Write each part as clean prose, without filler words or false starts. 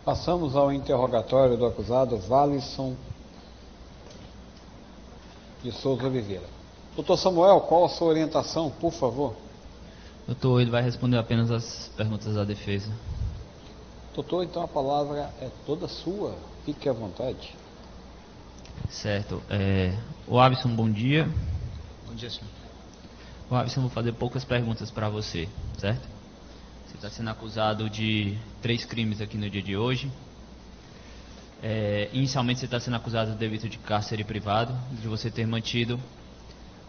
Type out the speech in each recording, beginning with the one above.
Passamos ao interrogatório do acusado Walisson de Souza Oliveira. Doutor Samuel, qual a sua orientação, por favor? Doutor, ele vai responder apenas as perguntas da defesa. Doutor, então a palavra é toda sua. Fique à vontade. Certo. O Abson, bom dia. Bom dia, senhor. O Abson, vou fazer poucas perguntas para você, certo? Você está sendo acusado de 3 crimes aqui no dia de hoje. Inicialmente você está sendo acusado do delito de cárcere privado, de você ter mantido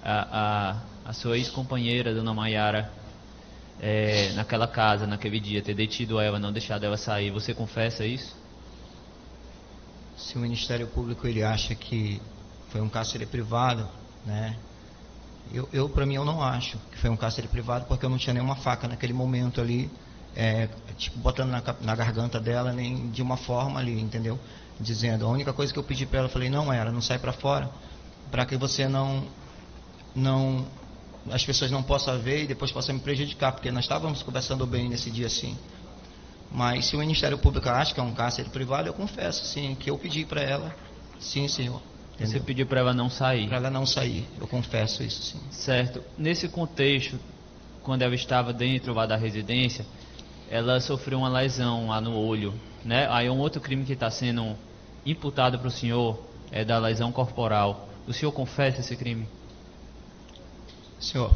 a sua ex-companheira, dona Maiara, naquela casa, naquele dia, ter detido ela, não deixado ela sair. Você confessa isso? Se o Ministério Público ele acha que foi um cárcere privado, né? Para mim, eu não acho que foi um cárcere privado, porque eu não tinha nenhuma faca naquele momento ali, botando na garganta dela, nem de uma forma ali, entendeu? Dizendo, a única coisa que eu pedi para ela, eu falei, não sai para fora, para que você as pessoas não possam ver e depois possam me prejudicar, porque nós estávamos conversando bem nesse dia assim. Mas se o Ministério Público acha que é um cárcere privado, eu confesso, sim, que eu pedi para ela, sim, senhor. Entendeu? Você pediu para ela não sair? Para ela não sair, eu confesso isso, sim. Certo. Nesse contexto, quando ela estava dentro lá da residência, ela sofreu uma lesão lá no olho, né? Aí um outro crime que está sendo imputado para o senhor é da lesão corporal. O senhor confessa esse crime? Senhor,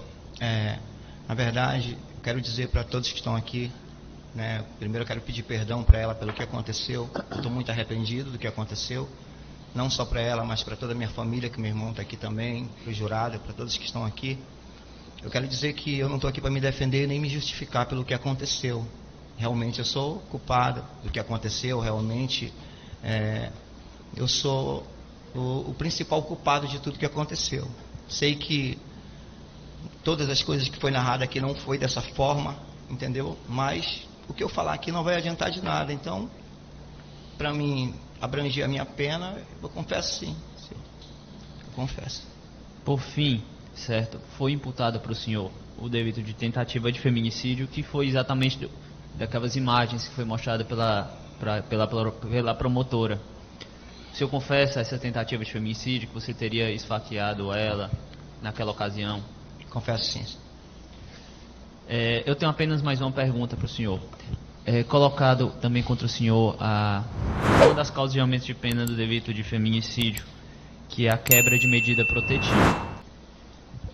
na verdade, eu quero dizer para todos que estão aqui, né? Primeiro eu quero pedir perdão para ela pelo que aconteceu. Estou muito arrependido do que aconteceu. Não só para ela, mas para toda a minha família, que meu irmão está aqui também, para o jurado, para todos que estão aqui. Eu quero dizer que eu não estou aqui para me defender nem me justificar pelo que aconteceu. Realmente eu sou culpado do que aconteceu, realmente eu sou o principal culpado de tudo que aconteceu. Sei que todas as coisas que foi narrado aqui não foi dessa forma, entendeu? Mas o que eu falar aqui não vai adiantar de nada. Então, para mim abranger a minha pena, eu confesso sim. Eu confesso. Por fim, certo, foi imputado para o senhor o delito de tentativa de feminicídio, que foi exatamente daquelas imagens que foi mostrada pela promotora. O senhor confessa essa tentativa de feminicídio, que você teria esfaqueado ela naquela ocasião? Confesso sim. Eu tenho apenas mais uma pergunta para o senhor. Colocado também contra o senhor uma das causas de aumento de pena do delito de feminicídio, que é a quebra de medida protetiva.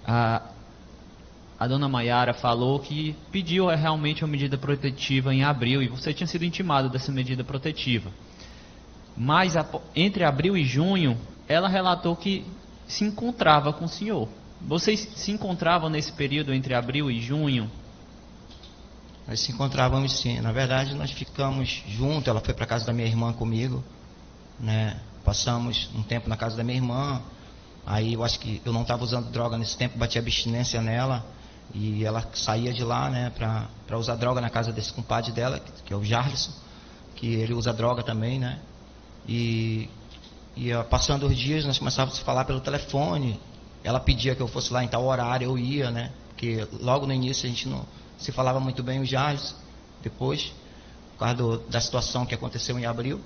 A dona Maiara falou que pediu realmente uma medida protetiva em abril, e você tinha sido intimado dessa medida protetiva. Mas entre abril e junho, ela relatou que se encontrava com o senhor. Vocês se encontravam nesse período entre abril e junho? Nós se encontrávamos sim. Na verdade, nós ficamos juntos. Ela foi para a casa da minha irmã comigo, né? Passamos um tempo na casa da minha irmã. Aí eu acho que eu não estava usando droga nesse tempo, bati abstinência nela. E ela saía de lá, né, para usar droga na casa desse compadre dela, que é o Jarlison, que ele usa droga também, né? E passando os dias, nós começávamos a falar pelo telefone. Ela pedia que eu fosse lá em tal horário, eu ia, né? Porque logo no início a gente não se falava muito bem o Jarlison, depois, por causa da situação que aconteceu em abril.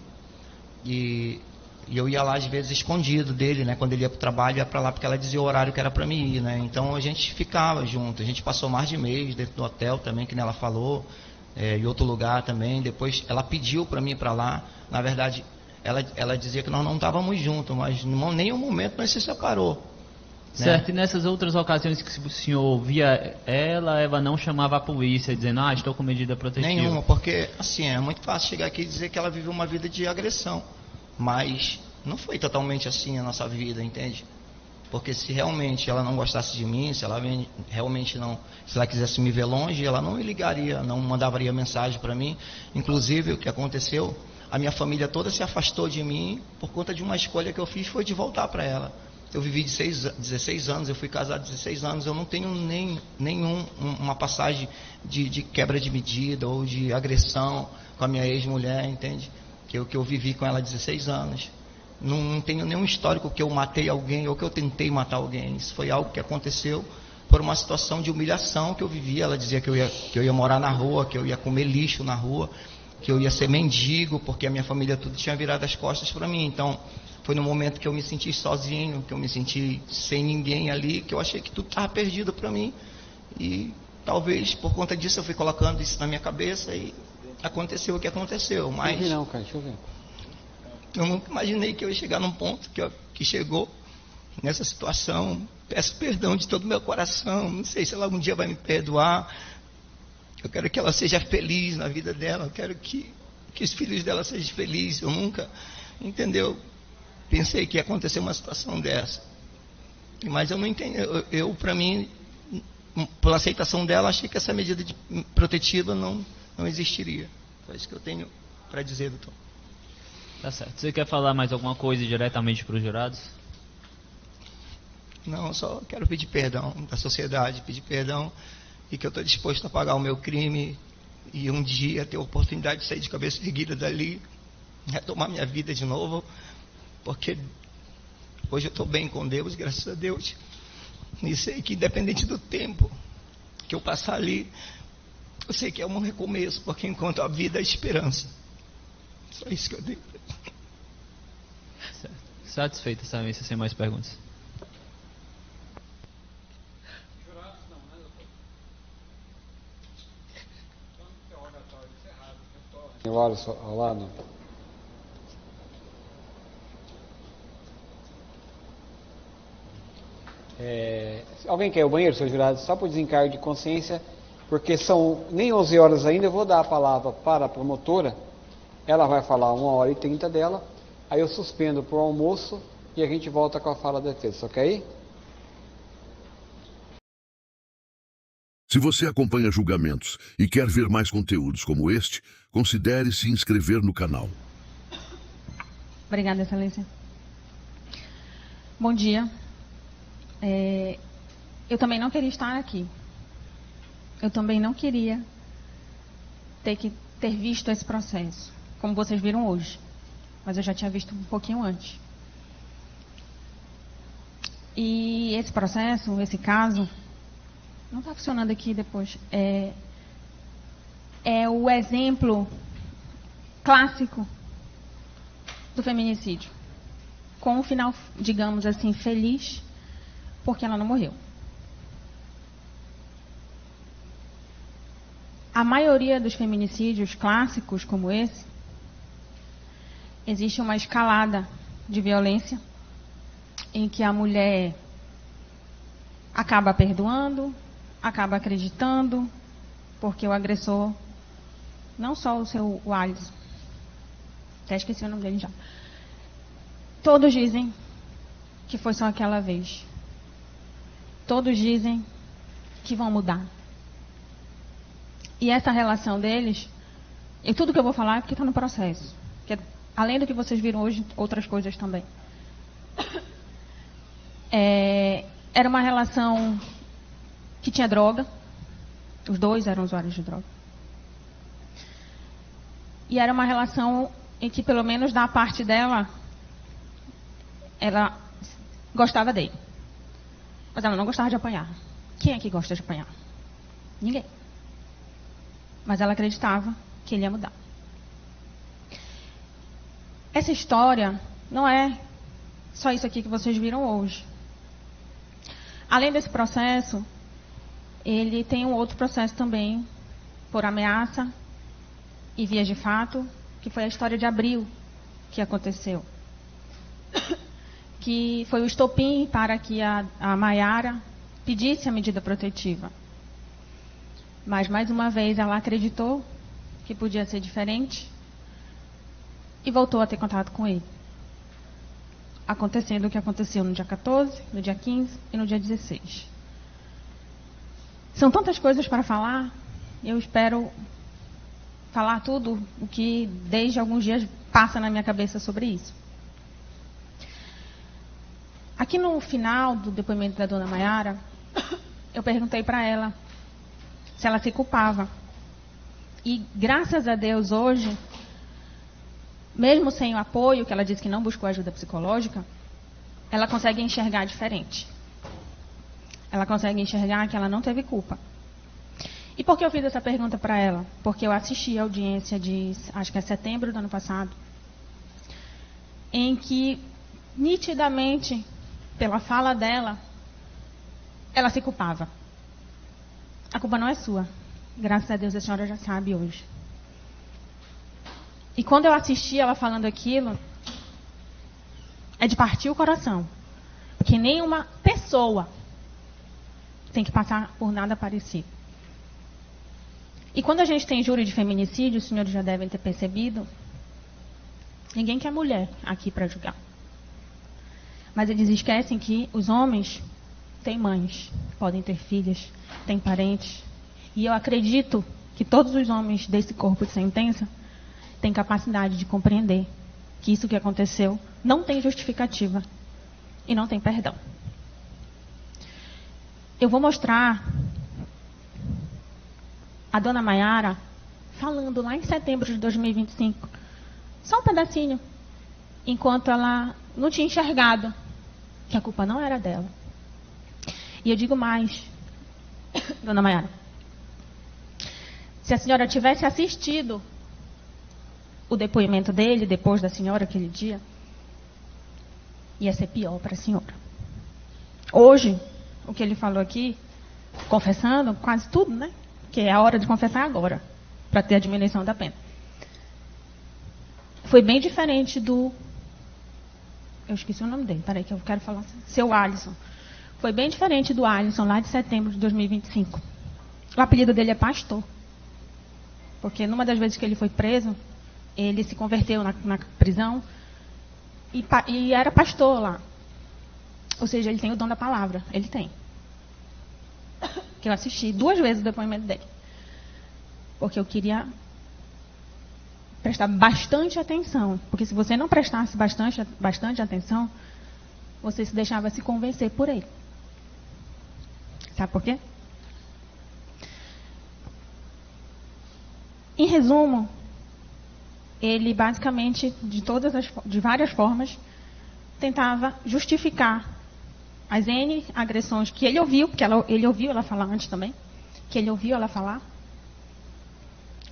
E eu ia lá às vezes escondido dele, né? Quando ele ia para o trabalho, ia para lá porque ela dizia o horário que era para mim ir, né? Então a gente ficava junto. A gente passou mais de mês dentro do hotel também, que ela falou, em outro lugar também. Depois ela pediu para mim ir para lá. Na verdade, ela dizia que nós não estávamos juntos, mas em nenhum momento nós se separou. Certo, Né? E nessas outras ocasiões que o senhor via ela não chamava a polícia, dizendo, estou com medida protetiva? Nenhuma, porque assim, é muito fácil chegar aqui e dizer que ela viveu uma vida de agressão. Mas não foi totalmente assim a nossa vida, entende? Porque se realmente ela não gostasse de mim, se ela realmente não, se ela quisesse me ver longe, ela não me ligaria, não mandaria mensagem para mim. Inclusive, o que aconteceu, a minha família toda se afastou de mim por conta de uma escolha que eu fiz, foi de voltar para ela. Eu vivi 16 anos, eu fui casado 16 anos, eu não tenho uma passagem de quebra de medida ou de agressão com a minha ex-mulher, entende? Que eu vivi com ela 16 anos. Não tenho nenhum histórico que eu matei alguém ou que eu tentei matar alguém. Isso foi algo que aconteceu por uma situação de humilhação que eu vivi. Ela dizia que eu ia morar na rua, que eu ia comer lixo na rua. que eu ia ser mendigo, porque a minha família tudo tinha virado as costas para mim. Então, foi no momento que eu me senti sozinho, que eu me senti sem ninguém ali, que eu achei que tudo estava perdido para mim. E talvez por conta disso eu fui colocando isso na minha cabeça e aconteceu o que aconteceu. Mas não, cara, deixa eu ver. Eu nunca imaginei que eu ia chegar num ponto que chegou nessa situação. Peço perdão de todo o meu coração. Não sei se ela algum dia vai me perdoar. Eu quero que ela seja feliz na vida dela. Eu quero que os filhos dela sejam felizes. Eu nunca, entendeu? Pensei que ia acontecer uma situação dessa. Mas eu não entendi. Eu para mim, pela aceitação dela, achei que essa medida protetiva não existiria. É isso que eu tenho para dizer, doutor. Tá certo. Você quer falar mais alguma coisa diretamente para os jurados? Não, eu só quero pedir perdão da sociedade, pedir perdão e que eu estou disposto a pagar o meu crime e um dia ter a oportunidade de sair de cabeça erguida dali, retomar minha vida de novo, porque hoje eu estou bem com Deus, graças a Deus, e sei que independente do tempo que eu passar ali, eu sei que é um recomeço, porque enquanto a vida, a esperança. Só isso que eu digo. Certo. Satisfeita, Samir, sem mais perguntas. Vários ao lado. Alguém quer ir ao banheiro, senhor jurado? Só por desencargo de consciência, porque são nem 11 horas ainda. Eu vou dar a palavra para a promotora. Ela vai falar 1h30 dela. Aí eu suspendo para o almoço e a gente volta com a fala da defesa. Só quer ir? Se você acompanha julgamentos e quer ver mais conteúdos como este, considere se inscrever no canal. Obrigada, Excelência. Bom dia. Eu também não queria estar aqui. Eu também não queria ter visto esse processo, como vocês viram hoje. Mas eu já tinha visto um pouquinho antes. E esse processo, esse caso, não está funcionando aqui depois. É o exemplo clássico do feminicídio. Com um final, digamos assim, feliz, porque ela não morreu. A maioria dos feminicídios clássicos como esse, existe uma escalada de violência em que a mulher acaba perdoando, acaba acreditando, porque o agressor, não só o Alisson, até esqueci o nome dele já, todos dizem que foi só aquela vez. Todos dizem que vão mudar. E essa relação deles, e tudo que eu vou falar é porque está no processo. Porque, além do que vocês viram hoje, outras coisas também. Era uma relação que tinha droga. Os dois eram usuários de droga. E era uma relação em que, pelo menos da parte dela, ela gostava dele. Mas ela não gostava de apanhar. Quem é que gosta de apanhar? Ninguém. Mas ela acreditava que ele ia mudar. Essa história não é só isso aqui que vocês viram hoje. Além desse processo, ele tem um outro processo também, por ameaça e vias de fato, que foi a história de Abril que aconteceu. Que foi o estopim para que a Maiara pedisse a medida protetiva. Mas, mais uma vez, ela acreditou que podia ser diferente e voltou a ter contato com ele. Acontecendo o que aconteceu no dia 14, no dia 15 e no dia 16. São tantas coisas para falar, eu espero falar tudo o que desde alguns dias passa na minha cabeça sobre isso. Aqui no final do depoimento da dona Maiara, eu perguntei para ela se ela se culpava. E graças a Deus hoje, mesmo sem o apoio, que ela disse que não buscou ajuda psicológica, ela consegue enxergar diferente. Ela consegue enxergar que ela não teve culpa. E por que eu fiz essa pergunta para ela? Porque eu assisti a audiência de, acho que é setembro do ano passado, em que, nitidamente, pela fala dela, ela se culpava. A culpa não é sua. Graças a Deus a senhora já sabe hoje. E quando eu assisti ela falando aquilo, é de partir o coração. Porque nenhuma pessoa tem que passar por nada parecido. E quando a gente tem júri de feminicídio, os senhores já devem ter percebido, ninguém quer mulher aqui para julgar. Mas eles esquecem que os homens têm mães, podem ter filhas, têm parentes. E eu acredito que todos os homens desse corpo de sentença têm capacidade de compreender que isso que aconteceu não tem justificativa e não tem perdão. Eu vou mostrar a dona Maiara falando lá em setembro de 2025, só um pedacinho, enquanto ela não tinha enxergado que a culpa não era dela. E eu digo mais, dona Maiara, se a senhora tivesse assistido o depoimento dele depois da senhora aquele dia, ia ser pior para a senhora. Hoje, o que ele falou aqui, confessando quase tudo, né? Que é a hora de confessar agora, para ter a diminuição da pena. Foi bem diferente do... Eu esqueci o nome dele, peraí que eu quero falar. Seu Alisson. Foi bem diferente do Alisson, lá de setembro de 2025. O apelido dele é Pastor. Porque numa das vezes que ele foi preso, ele se converteu na prisão e era pastor lá. Ou seja, ele tem o dom da palavra. Ele tem. Que eu assisti 2 vezes o depoimento dele. Porque eu queria prestar bastante atenção. Porque se você não prestasse bastante atenção, você se deixava se convencer por ele. Sabe por quê? Em resumo, ele basicamente, de várias formas, tentava justificar as N agressões que ele ouviu, porque ele ouviu ela falar antes também, que ele ouviu ela falar,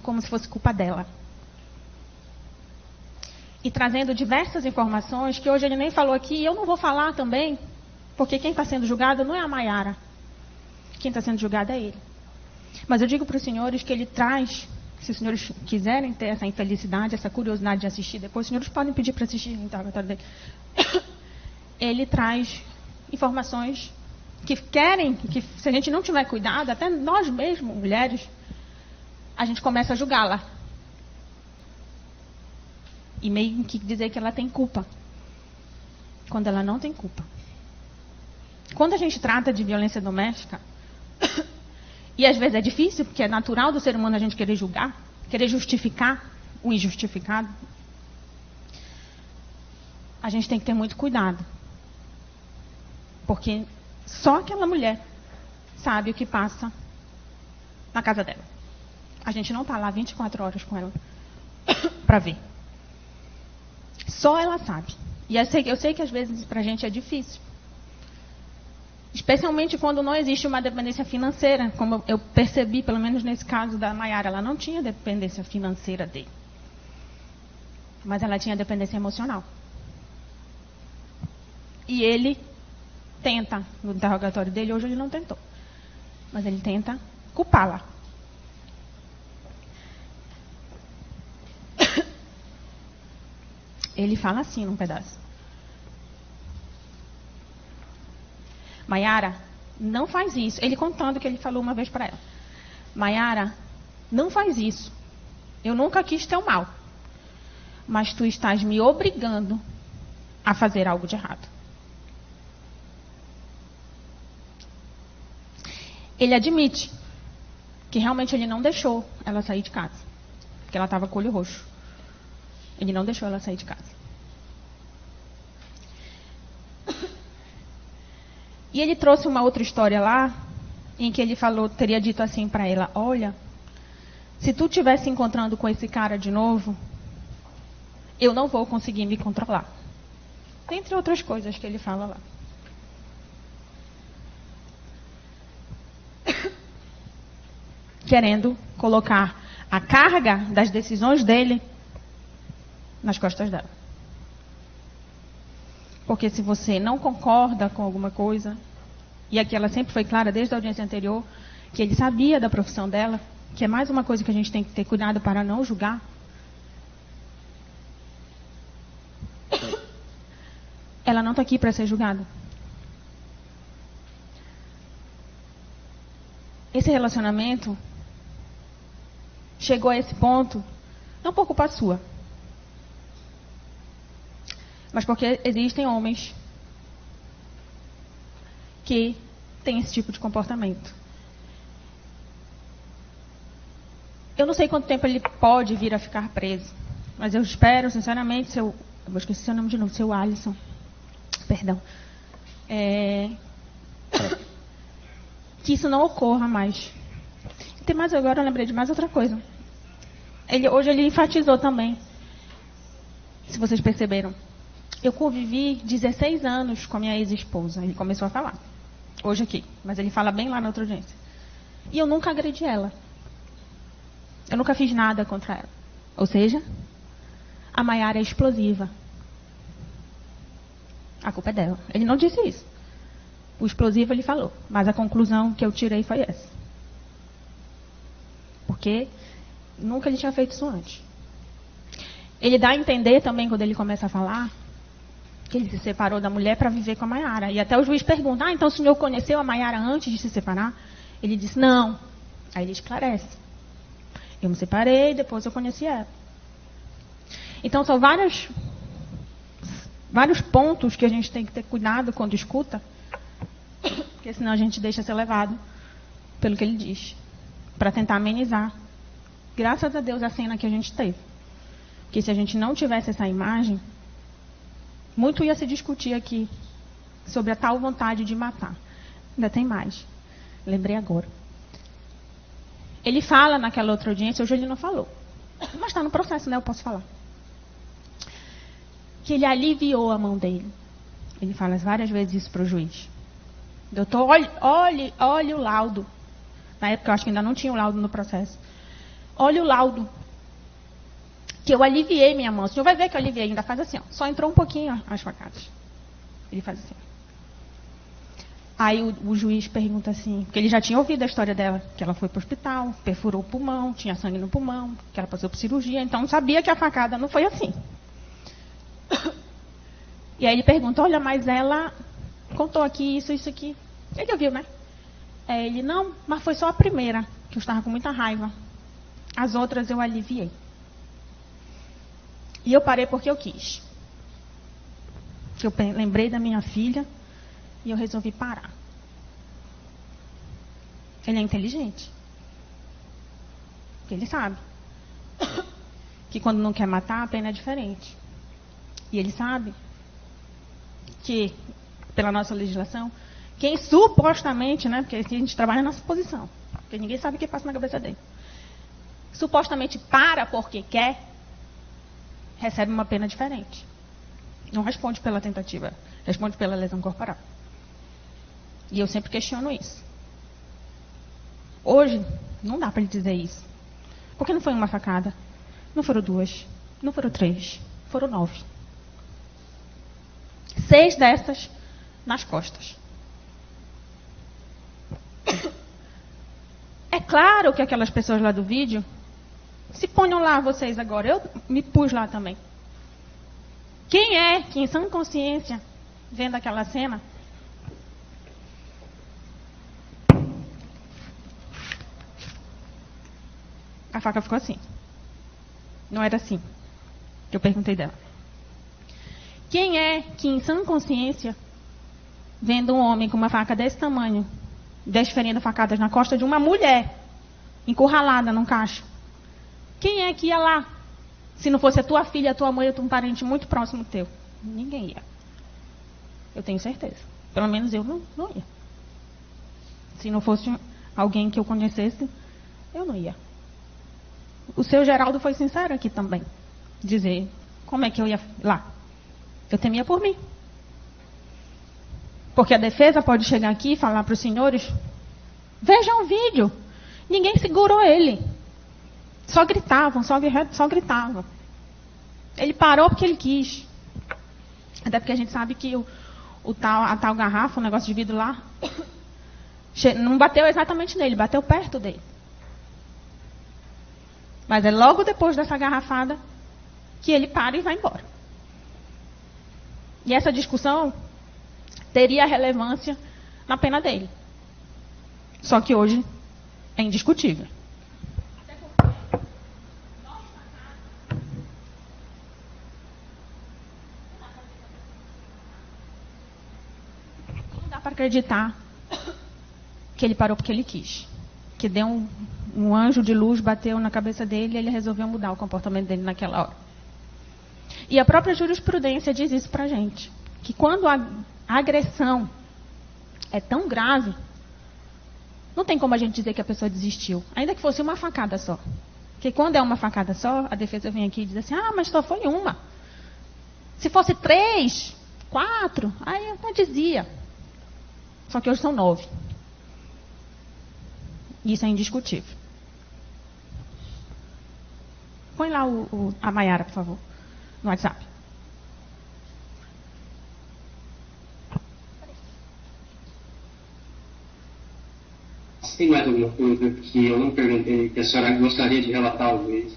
como se fosse culpa dela. E trazendo diversas informações, que hoje ele nem falou aqui, e eu não vou falar também, porque quem está sendo julgado não é a Maiara. Quem está sendo julgado é ele. Mas eu digo para os senhores que ele traz, se os senhores quiserem ter essa infelicidade, essa curiosidade de assistir depois, os senhores podem pedir para assistir o interrogatório dele. Ele traz informações que querem, que se a gente não tiver cuidado, até nós mesmos, mulheres, a gente começa a julgá-la. E meio que dizer que ela tem culpa. Quando ela não tem culpa. Quando a gente trata de violência doméstica, e às vezes é difícil, porque é natural do ser humano a gente querer julgar, querer justificar o injustificado, a gente tem que ter muito cuidado. Porque só aquela mulher sabe o que passa na casa dela. A gente não está lá 24 horas com ela para ver. Só ela sabe. E eu sei que às vezes para a gente é difícil. Especialmente quando não existe uma dependência financeira, como eu percebi, pelo menos nesse caso da Maiara, ela não tinha dependência financeira dele. Mas ela tinha dependência emocional. E ele tenta, no interrogatório dele, hoje ele não tentou, mas ele tenta culpá-la. Ele fala assim num pedaço: Maiara, não faz isso. Ele contando que ele falou uma vez para ela: Maiara, não faz isso. Eu nunca quis teu mal. Mas tu estás me obrigando a fazer algo de errado. Ele admite que realmente ele não deixou ela sair de casa. Porque ela estava com o olho roxo. Ele não deixou ela sair de casa. E ele trouxe uma outra história lá, em que ele falou, teria dito assim para ela: olha, se tu estiver se encontrando com esse cara de novo, eu não vou conseguir me controlar. Entre outras coisas que ele fala lá. querendo colocar a carga das decisões dele nas costas dela. Porque se você não concorda com alguma coisa, e aqui ela sempre foi clara desde a audiência anterior, que ele sabia da profissão dela, que é mais uma coisa que a gente tem que ter cuidado para não julgar. Ela não está aqui para ser julgada. Esse relacionamento chegou a esse ponto, não por culpa sua, mas porque existem homens que têm esse tipo de comportamento. Eu não sei quanto tempo ele pode vir a ficar preso, mas eu espero, sinceramente, eu vou esquecer seu nome de novo, seu Alisson, perdão, que isso não ocorra mais. Tem mais, agora eu lembrei de mais outra coisa. Hoje ele enfatizou também, se vocês perceberam, eu convivi 16 anos com a minha ex-esposa. Ele começou a falar, hoje aqui, mas ele fala bem lá na outra audiência. E eu nunca agredi ela. Eu nunca fiz nada contra ela. Ou seja, a Maiara é explosiva. A culpa é dela. Ele não disse isso. O explosivo ele falou, mas a conclusão que eu tirei foi essa. Porque nunca ele tinha feito isso antes. Ele dá a entender também, quando ele começa a falar, que ele se separou da mulher para viver com a Maiara. E até o juiz pergunta, então o senhor conheceu a Maiara antes de se separar? Ele disse, não. Aí ele esclarece. Eu me separei, depois eu conheci ela. Então são vários pontos que a gente tem que ter cuidado quando escuta, porque senão a gente deixa ser levado pelo que ele diz, para tentar amenizar. Graças a Deus a cena que a gente teve. Porque se a gente não tivesse essa imagem, muito ia se discutir aqui sobre a tal vontade de matar. Ainda tem mais. Lembrei agora. Ele fala naquela outra audiência, hoje ele não falou. Mas está no processo, né? Eu posso falar. Que ele aliviou a mão dele. Ele fala várias vezes isso para o juiz. Doutor, olhe o laudo. Na época eu acho que ainda não tinha o laudo no processo. Olha o laudo. Que eu aliviei minha mão. O senhor vai ver que eu aliviei. Ainda faz assim, ó. Só entrou um pouquinho as facadas. Ele faz assim. Aí o juiz pergunta assim, porque ele já tinha ouvido a história dela, que ela foi para o hospital, perfurou o pulmão, tinha sangue no pulmão, que ela passou por cirurgia, então sabia que a facada não foi assim. E aí ele pergunta, olha, mas ela contou aqui isso aqui. Ele ouviu, né? Ele, não, mas foi só a primeira, que eu estava com muita raiva. As outras eu aliviei. E eu parei porque eu quis. Eu lembrei da minha filha e eu resolvi parar. Ele é inteligente. Porque ele sabe que quando não quer matar, a pena é diferente. E ele sabe que, pela nossa legislação, quem supostamente, né, porque a gente trabalha na suposição, porque ninguém sabe o que passa na cabeça dele, supostamente para porque quer, recebe uma pena diferente. Não responde pela tentativa, responde pela lesão corporal. E eu sempre questiono isso. Hoje, não dá para ele dizer isso. Porque não foi uma facada, não foram 2, não foram 3, foram 9. 6 dessas nas costas. É claro que aquelas pessoas lá do vídeo, se ponham lá vocês agora, eu me pus lá também. Quem é que em sã consciência, vendo aquela cena, a faca ficou assim. Não era assim. Eu perguntei dela. Quem é que em sã consciência, vendo um homem com uma faca desse tamanho, desferindo facadas na costa de uma mulher, encurralada num caixa, quem é que ia lá? Se não fosse a tua filha, a tua mãe ou um parente muito próximo teu? Ninguém ia. Eu tenho certeza. Pelo menos eu não ia. Se não fosse alguém que eu conhecesse, eu não ia. O seu Geraldo foi sincero aqui também. Dizer, como é que eu ia lá? Eu temia por mim. Porque a defesa pode chegar aqui e falar para os senhores, vejam o vídeo. Ninguém segurou ele. Só gritavam, só gritavam. Ele parou porque ele quis. Até porque a gente sabe que a tal garrafa, o negócio de vidro lá, não bateu exatamente nele, bateu perto dele. Mas é logo depois dessa garrafada que ele para e vai embora. E essa discussão teria relevância na pena dele. Só que hoje é indiscutível. Não dá para acreditar que ele parou porque ele quis. Que deu um anjo de luz, bateu na cabeça dele e ele resolveu mudar o comportamento dele naquela hora. E a própria jurisprudência diz isso pra gente. Que quando a agressão é tão grave, não tem como a gente dizer que a pessoa desistiu. Ainda que fosse uma facada só. Porque quando é uma facada só, a defesa vem aqui e diz assim, mas só foi uma. Se fosse 3, 4, aí eu não dizia. Só que hoje são 9. Isso é indiscutível. Põe lá a Maiara, por favor, no WhatsApp. Tem mais alguma coisa que eu não perguntei que a senhora gostaria de relatar ao juiz?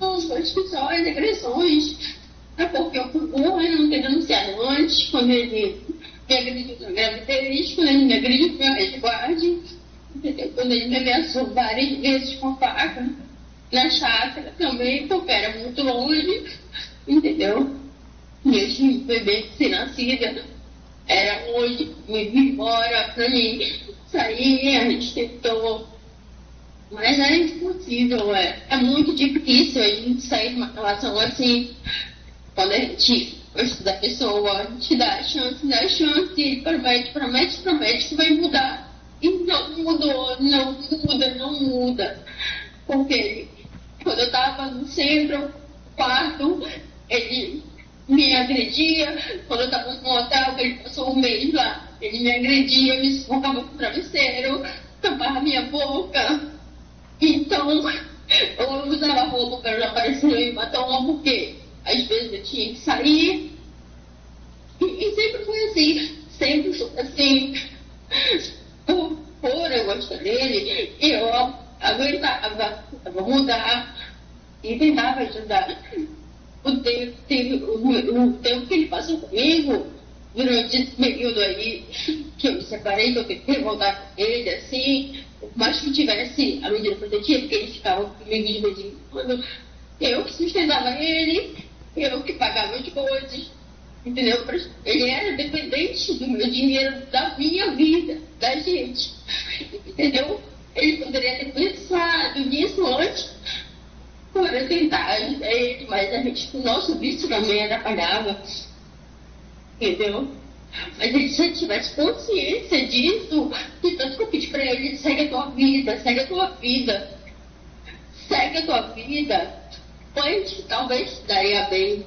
Não, acho que só as agressões. É porque eu fui burra e não ter denunciado antes, quando ele me agrediu na gravidez, quando ele me agrediu com a resguarde, quando ele me ameaçou várias vezes com faca, na chácara também, porque era muito longe, entendeu? Mesmo bebê recém-nascida, era longe, me vir embora pra mim sair, a gente tentou, mas é impossível, é muito difícil a gente sair de uma relação assim, quando a gente gosta da pessoa, a gente dá a chance, e promete que vai mudar. E não mudou, não muda. Porque quando eu estava no centro, quarto, ele me agredia. Quando eu estava no hotel, ele passou um mês lá, ele me agredia, me sufocava com o travesseiro, tampava minha boca. Então, eu usava roupa para não aparecer em batom, porque às vezes eu tinha que sair. E sempre foi assim, Por eu gostar dele, eu aguentava mudar e tentava ajudar. O tempo que ele passou comigo, durante esse período aí que eu me separei, que eu tentei voltar com ele, assim, por mais que tivesse a medida protetiva, porque ele ficava comigo de vez em quando, eu que sustentava ele, eu que pagava as coisas, entendeu? Ele era dependente do meu dinheiro, da minha vida, da gente, entendeu? Ele poderia ter pensado nisso antes, para tentar ajudar ele, mas o nosso vício também atrapalhava, entendeu? Mas ele, se ele tivesse consciência disso, de tanto que eu pedi para ele, segue a tua vida, antes talvez daria bem,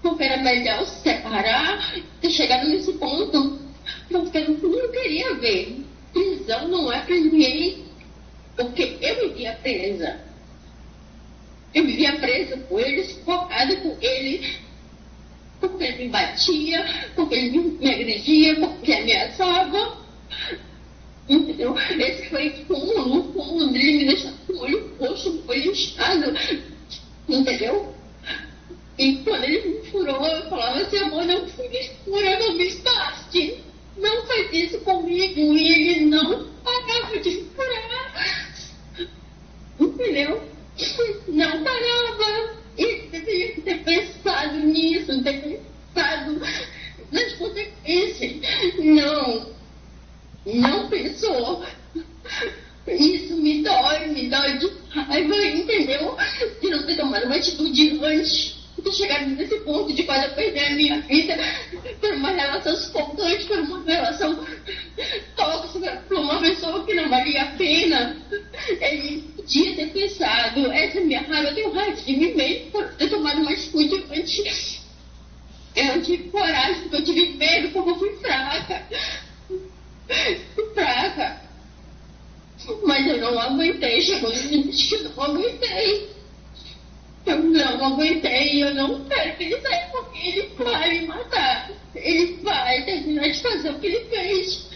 porque era melhor se separar, ter chegado nesse ponto, porque eu não queria ver. Prisão não é para ninguém, porque eu vivia presa. Eu vivia presa com ele, sufocada com ele, porque ele me batia, porque ele me agredia, porque me ameaçava. Entendeu? Esse foi cúmulo dele me deixar com o olho roxo, com o olho inchado. Entendeu? E quando ele me furou, eu falava assim, amor, não fura, não me bate. Não faz isso comigo. E ele não parava de furar. Entendeu? Não parava. Ele deveria ter pensado nisso, ter pensado nas consequências. Não pensou. Isso me dói de raiva, entendeu? De não ter tomado uma atitude antes de chegar nesse ponto de quase perder a minha vida por uma relação sufocante, por uma relação tóxica, por uma pessoa que não valia a pena. Ele podia ter pensado, essa é minha raiva, eu tenho raiva de mim mesmo por ter tomado uma atitude antes. Eu não tive coragem, porque eu tive medo, porque eu fui fraca. Mas eu não aguentei, chegou no limite que eu não aguentei. Eu não aguentei e eu não quero que ele saia, porque ele vai me matar. Ele vai terminar de fazer o que ele fez.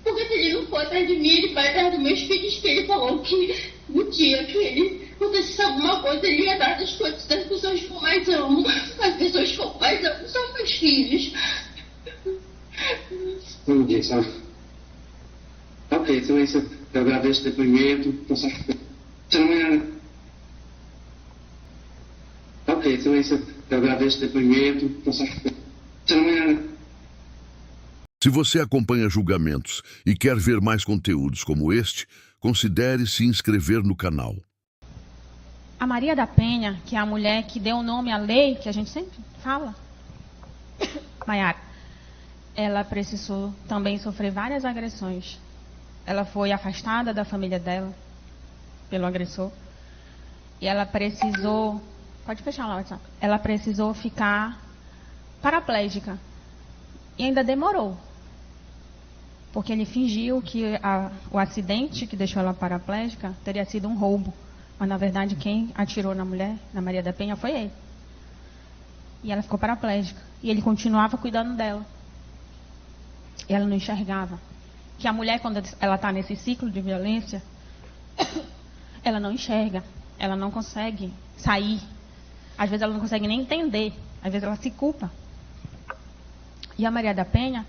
Porque se ele não for atrás de mim, ele vai atrás dos meus filhos, que ele falou que no dia que ele acontecesse alguma coisa, ele ia dar as coisas das pessoas que eu mais amo. As pessoas que eu mais amo são meus filhos. Entendi, sabe? Ok, então é isso. Eu agradeço o depoimento. Ok, então é isso. Eu agradeço o depoimento. Se você acompanha julgamentos e quer ver mais conteúdos como este, considere se inscrever no canal. A Maria da Penha, que é a mulher que deu o nome à lei, que a gente sempre fala, Maiara, ela precisou também sofrer várias agressões. Ela foi afastada da família dela pelo agressor. E ela precisou... Pode fechar lá o WhatsApp. Ela precisou ficar paraplégica. E ainda demorou. Porque ele fingiu que o acidente que deixou ela paraplégica teria sido um roubo. Mas, na verdade, quem atirou na mulher, na Maria da Penha, foi ele. E ela ficou paraplégica. E ele continuava cuidando dela. E ela não enxergava. Que a mulher, quando ela está nesse ciclo de violência, ela não enxerga. Ela não consegue sair. Às vezes ela não consegue nem entender. Às vezes ela se culpa. E a Maria da Penha,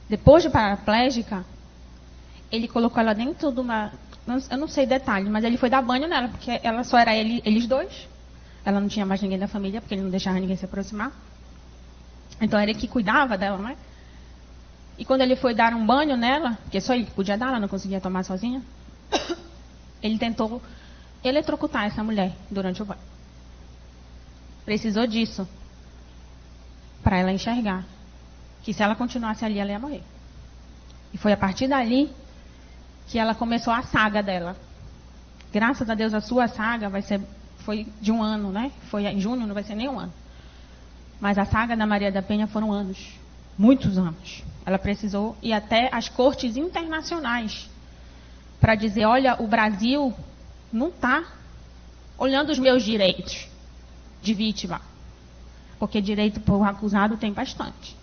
depois de paraplégica, ele colocou ela dentro de uma... Eu não sei detalhes, mas ele foi dar banho nela, porque ela só era eles dois. Ela não tinha mais ninguém da família, porque ele não deixava ninguém se aproximar. Então era ele que cuidava dela, né? E quando ele foi dar um banho nela, porque só ele podia dar, ela não conseguia tomar sozinha, ele tentou eletrocutar essa mulher durante o banho. Precisou disso para ela enxergar que se ela continuasse ali, ela ia morrer. E foi a partir dali que ela começou a saga dela. Graças a Deus, a sua saga foi de 1 ano, né? Foi em junho, não vai ser nem 1 ano. Mas a saga da Maria da Penha foram anos. Muitos anos. Ela precisou ir até as cortes internacionais para dizer, olha, o Brasil não está olhando os meus direitos de vítima. Porque direito por acusado tem bastante.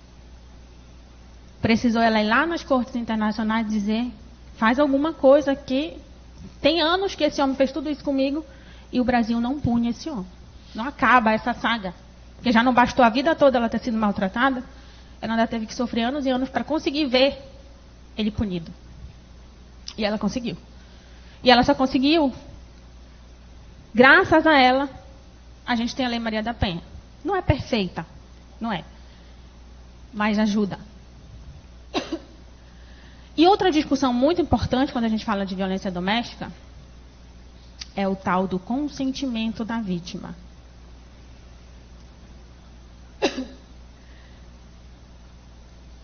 Precisou ela ir lá nas cortes internacionais dizer, faz alguma coisa, que tem anos que esse homem fez tudo isso comigo e o Brasil não pune esse homem. Não acaba essa saga. Porque já não bastou a vida toda ela ter sido maltratada, ela ainda teve que sofrer anos e anos para conseguir ver ele punido. E ela conseguiu. E ela só conseguiu, graças a ela, a gente tem a Lei Maria da Penha. Não é perfeita, não é. Mas ajuda. E outra discussão muito importante quando a gente fala de violência doméstica é o tal do consentimento da vítima.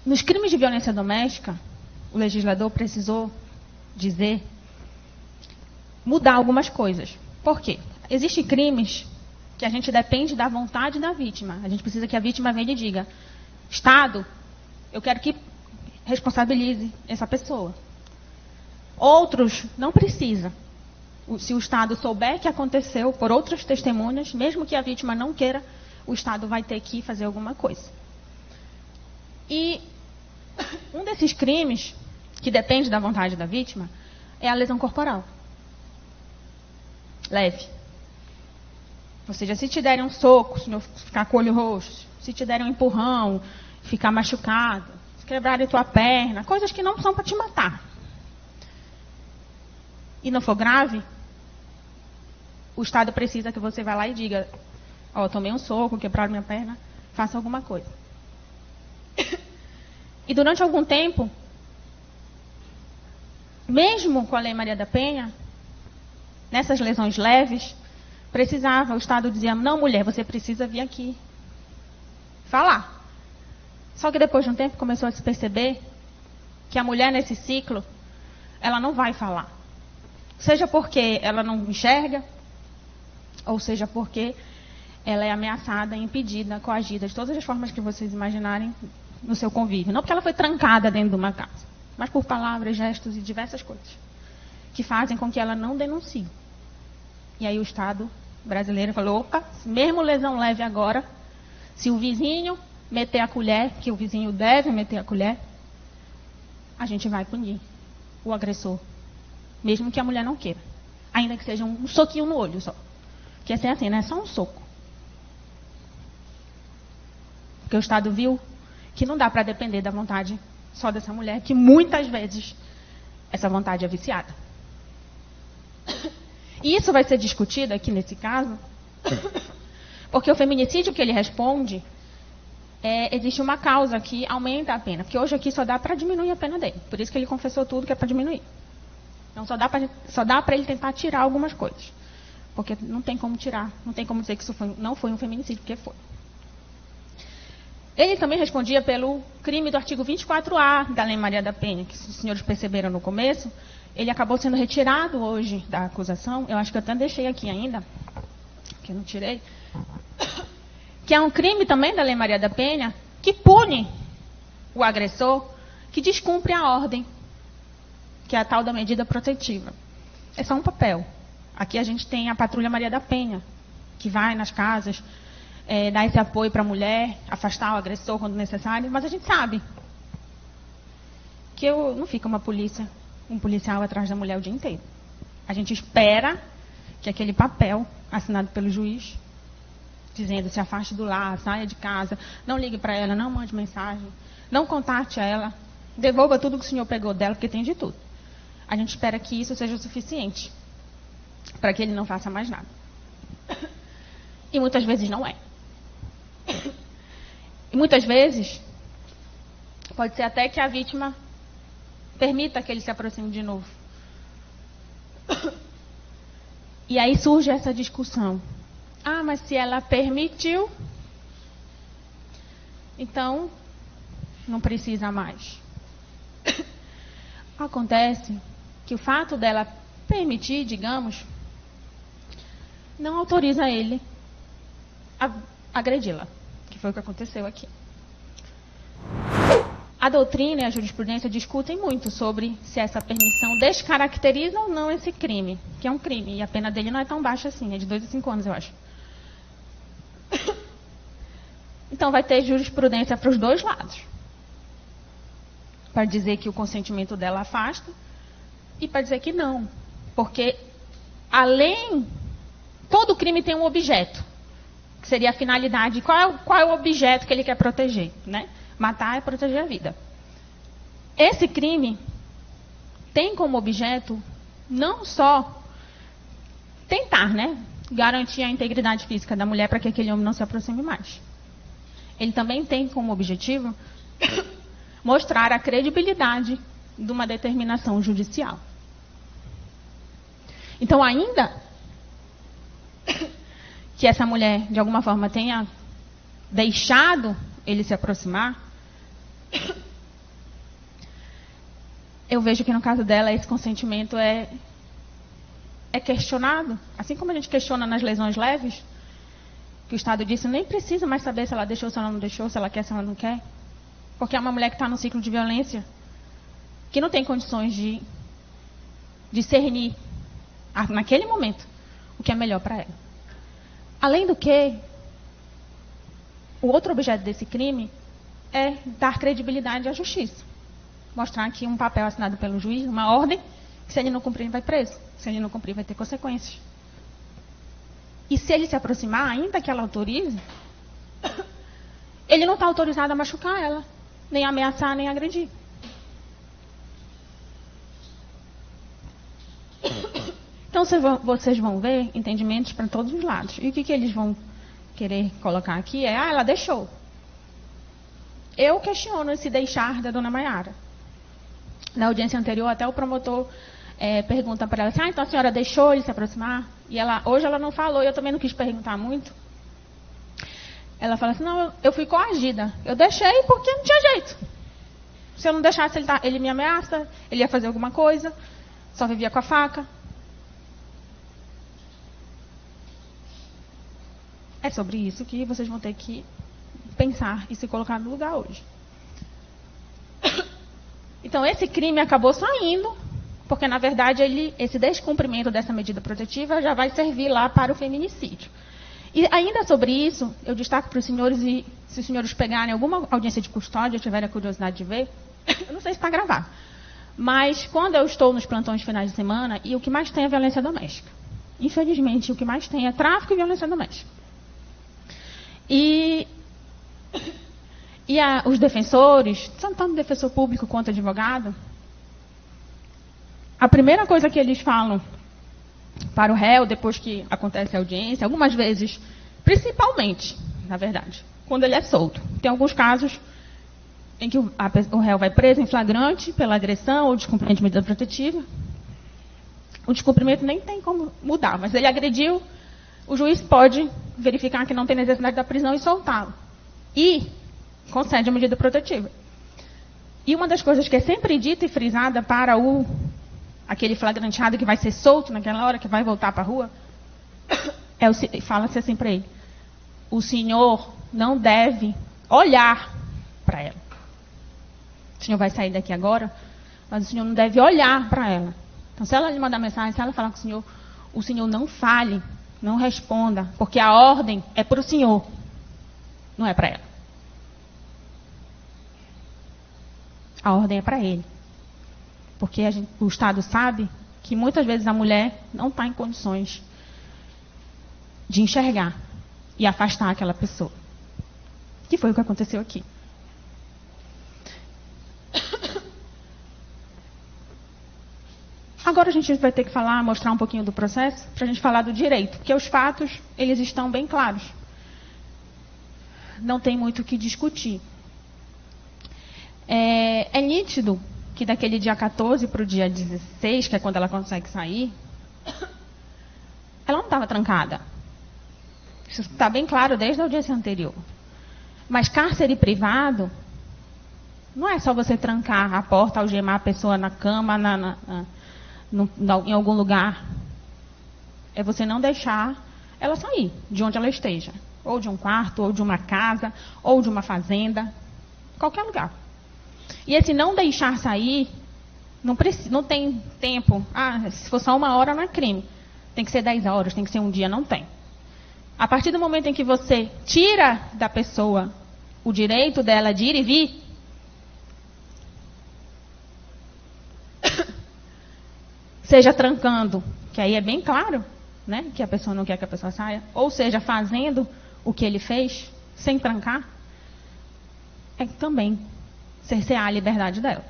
Nos crimes de violência doméstica, o legislador precisou mudar algumas coisas. Por quê? Existem crimes que a gente depende da vontade da vítima. A gente precisa que a vítima venha e diga, Estado, eu quero que responsabilize essa pessoa. Outros não precisa. Se o Estado souber que aconteceu por outras testemunhas, mesmo que a vítima não queira, o Estado vai ter que fazer alguma coisa. E um desses crimes, que depende da vontade da vítima, é a lesão corporal. Leve. Ou seja, se te derem um soco, se ficar com o olho roxo, se te derem um empurrão, ficar machucado, se quebrarem tua perna, coisas que não são para te matar. E não for grave, o Estado precisa que você vá lá e diga, ó, tomei um soco, quebraram minha perna, faça alguma coisa. E durante algum tempo, mesmo com a Lei Maria da Penha, nessas lesões leves, precisava, o Estado dizia, não, mulher, você precisa vir aqui falar. Só que depois de um tempo começou a se perceber que a mulher nesse ciclo, ela não vai falar. Seja porque ela não enxerga, ou seja porque ela é ameaçada, impedida, coagida, de todas as formas que vocês imaginarem no seu convívio. Não porque ela foi trancada dentro de uma casa, mas por palavras, gestos e diversas coisas. que fazem com que ela não denuncie. E aí o Estado brasileiro falou, opa, mesmo lesão leve agora, se o vizinho meter a colher, que o vizinho deve meter a colher, a gente vai punir o agressor, mesmo que a mulher não queira. Ainda que seja um soquinho no olho só. Que é assim, né? Só um soco. Porque o Estado viu que não dá para depender da vontade só dessa mulher, que muitas vezes essa vontade é viciada. E isso vai ser discutido aqui nesse caso, porque o feminicídio que ele responde, existe uma causa que aumenta a pena. Porque hoje aqui só dá para diminuir a pena dele. Por isso que ele confessou tudo que é para diminuir. Então só dá para ele tentar tirar algumas coisas. Porque não tem como tirar, não tem como dizer que isso não foi um feminicídio, porque foi. Ele também respondia pelo crime do artigo 24A da Lei Maria da Penha, que os senhores perceberam no começo. Ele acabou sendo retirado hoje da acusação. Eu acho que eu até deixei aqui ainda, que eu não tirei. Que é um crime também da Lei Maria da Penha, que pune o agressor que descumpre a ordem, que é a tal da medida protetiva. É só um papel. Aqui a gente tem a Patrulha Maria da Penha, que vai nas casas, dar esse apoio para a mulher, afastar o agressor quando necessário, mas a gente sabe que não fica um policial atrás da mulher o dia inteiro. A gente espera que aquele papel assinado pelo juiz, dizendo se afaste do lar, saia de casa, não ligue para ela, não mande mensagem, não contate a ela, devolva tudo que o senhor pegou dela, porque tem de tudo. A gente espera que isso seja o suficiente para que ele não faça mais nada. E muitas vezes não é. E muitas vezes pode ser até que a vítima permita que ele se aproxime de novo. E aí surge essa discussão. Ah, mas se ela permitiu, então não precisa mais. Acontece que o fato dela permitir, digamos, não autoriza ele a agredi-la, que foi o que aconteceu aqui. A doutrina e a jurisprudência discutem muito sobre se essa permissão descaracteriza ou não esse crime, que é um crime, e a pena dele não é tão baixa assim, é de 2 a 5 anos, eu acho. Então vai ter jurisprudência para os dois lados. Para dizer que o consentimento dela afasta e para dizer que não. Porque todo crime tem um objeto, que seria a finalidade. Qual é o objeto que ele quer proteger, né? Matar é proteger a vida. Esse crime tem como objeto não só tentar, né, garantir a integridade física da mulher para que aquele homem não se aproxime mais. Ele também tem como objetivo mostrar a credibilidade de uma determinação judicial. Então, ainda que essa mulher, de alguma forma, tenha deixado ele se aproximar, eu vejo que no caso dela esse consentimento é questionado. Assim como a gente questiona nas lesões leves, que o Estado disse, nem precisa mais saber se ela deixou, se ela não deixou, se ela quer, se ela não quer. Porque é uma mulher que está num ciclo de violência, que não tem condições de discernir, naquele momento, o que é melhor para ela. Além do que, o outro objeto desse crime é dar credibilidade à justiça. Mostrar aqui um papel assinado pelo juiz, uma ordem, que se ele não cumprir, vai preso. Se ele não cumprir, vai ter consequências. E se ele se aproximar, ainda que ela autorize, ele não está autorizado a machucar ela, nem ameaçar, nem agredir. Então, vocês vão ver entendimentos para todos os lados. E o que eles vão querer colocar aqui é, ela deixou. Eu questiono esse deixar da dona Maiara. Na audiência anterior, até o promotor pergunta para ela assim, então a senhora deixou ele se aproximar? E hoje ela não falou, e eu também não quis perguntar muito. Ela fala assim, não, eu fui coagida. Eu deixei porque não tinha jeito. Se eu não deixasse, ele me ameaça, ele ia fazer alguma coisa, só vivia com a faca. É sobre isso que vocês vão ter que pensar e se colocar no lugar hoje. Então, esse crime acabou saindo porque, na verdade, esse descumprimento dessa medida protetiva já vai servir lá para o feminicídio. E ainda sobre isso, eu destaco para os senhores, e se os senhores pegarem alguma audiência de custódia, tiverem a curiosidade de ver, eu não sei se está gravado, mas quando eu estou nos plantões de finais de semana, e o que mais tem é violência doméstica. Infelizmente, o que mais tem é tráfico e violência doméstica. E os defensores, tanto defensor público quanto advogado, a primeira coisa que eles falam para o réu, depois que acontece a audiência, algumas vezes, principalmente, na verdade, quando ele é solto. Tem alguns casos em que o réu vai preso em flagrante pela agressão ou descumprimento de medida protetiva. O descumprimento nem tem como mudar, mas ele agrediu, o juiz pode verificar que não tem necessidade da prisão e soltá-lo. E concede a medida protetiva. E uma das coisas que é sempre dita e frisada para aquele flagranteado que vai ser solto naquela hora, que vai voltar para a rua, fala-se assim para ele: o senhor não deve olhar para ela. O senhor vai sair daqui agora, mas o senhor não deve olhar para ela. Então, se ela lhe mandar mensagem, se ela falar com o senhor não fale, não responda, porque a ordem é para o senhor, não é para ela. A ordem é para ele. Porque o Estado sabe que muitas vezes a mulher não está em condições de enxergar e afastar aquela pessoa. Que foi o que aconteceu aqui. Agora a gente vai ter que mostrar um pouquinho do processo, para a gente falar do direito, porque os fatos, eles estão bem claros. Não tem muito o que discutir. É nítido que daquele dia 14 para o dia 16, que é quando ela consegue sair, ela não estava trancada. Isso está bem claro desde a audiência anterior. Mas cárcere privado não é só você trancar a porta, algemar a pessoa na cama, em algum lugar. É você não deixar ela sair de onde ela esteja. Ou de um quarto, ou de uma casa, ou de uma fazenda. Qualquer lugar. E esse não deixar sair, não tem tempo. Se for só 1 hora não é crime. Tem que ser 10 horas, tem que ser um dia, não tem. A partir do momento em que você tira da pessoa o direito dela de ir e vir, seja trancando, que aí é bem claro, né, que a pessoa não quer que a pessoa saia, ou seja, fazendo o que ele fez, sem trancar, é também cercear a liberdade dela.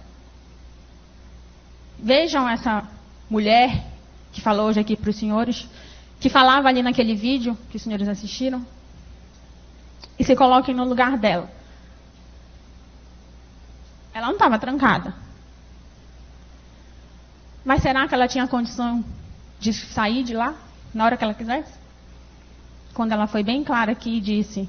Vejam essa mulher que falou hoje aqui para os senhores, que falava ali naquele vídeo que os senhores assistiram, e se coloquem no lugar dela. Ela não estava trancada. Mas será que ela tinha condição de sair de lá na hora que ela quisesse? Quando ela foi bem clara aqui e disse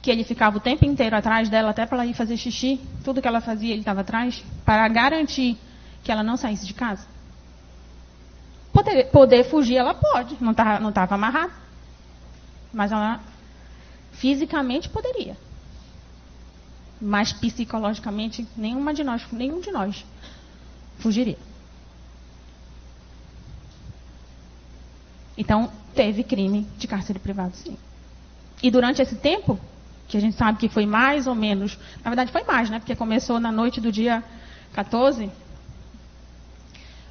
que ele ficava o tempo inteiro atrás dela, até para ela ir fazer xixi, tudo que ela fazia ele estava atrás, para garantir que ela não saísse de casa. Poder fugir ela pode, não estava amarrada. Mas ela fisicamente poderia. Mas psicologicamente nenhum de nós fugiria. Então, teve crime de cárcere privado, sim. E durante esse tempo, que a gente sabe que foi mais ou menos, na verdade foi mais, né? Porque começou na noite do dia 14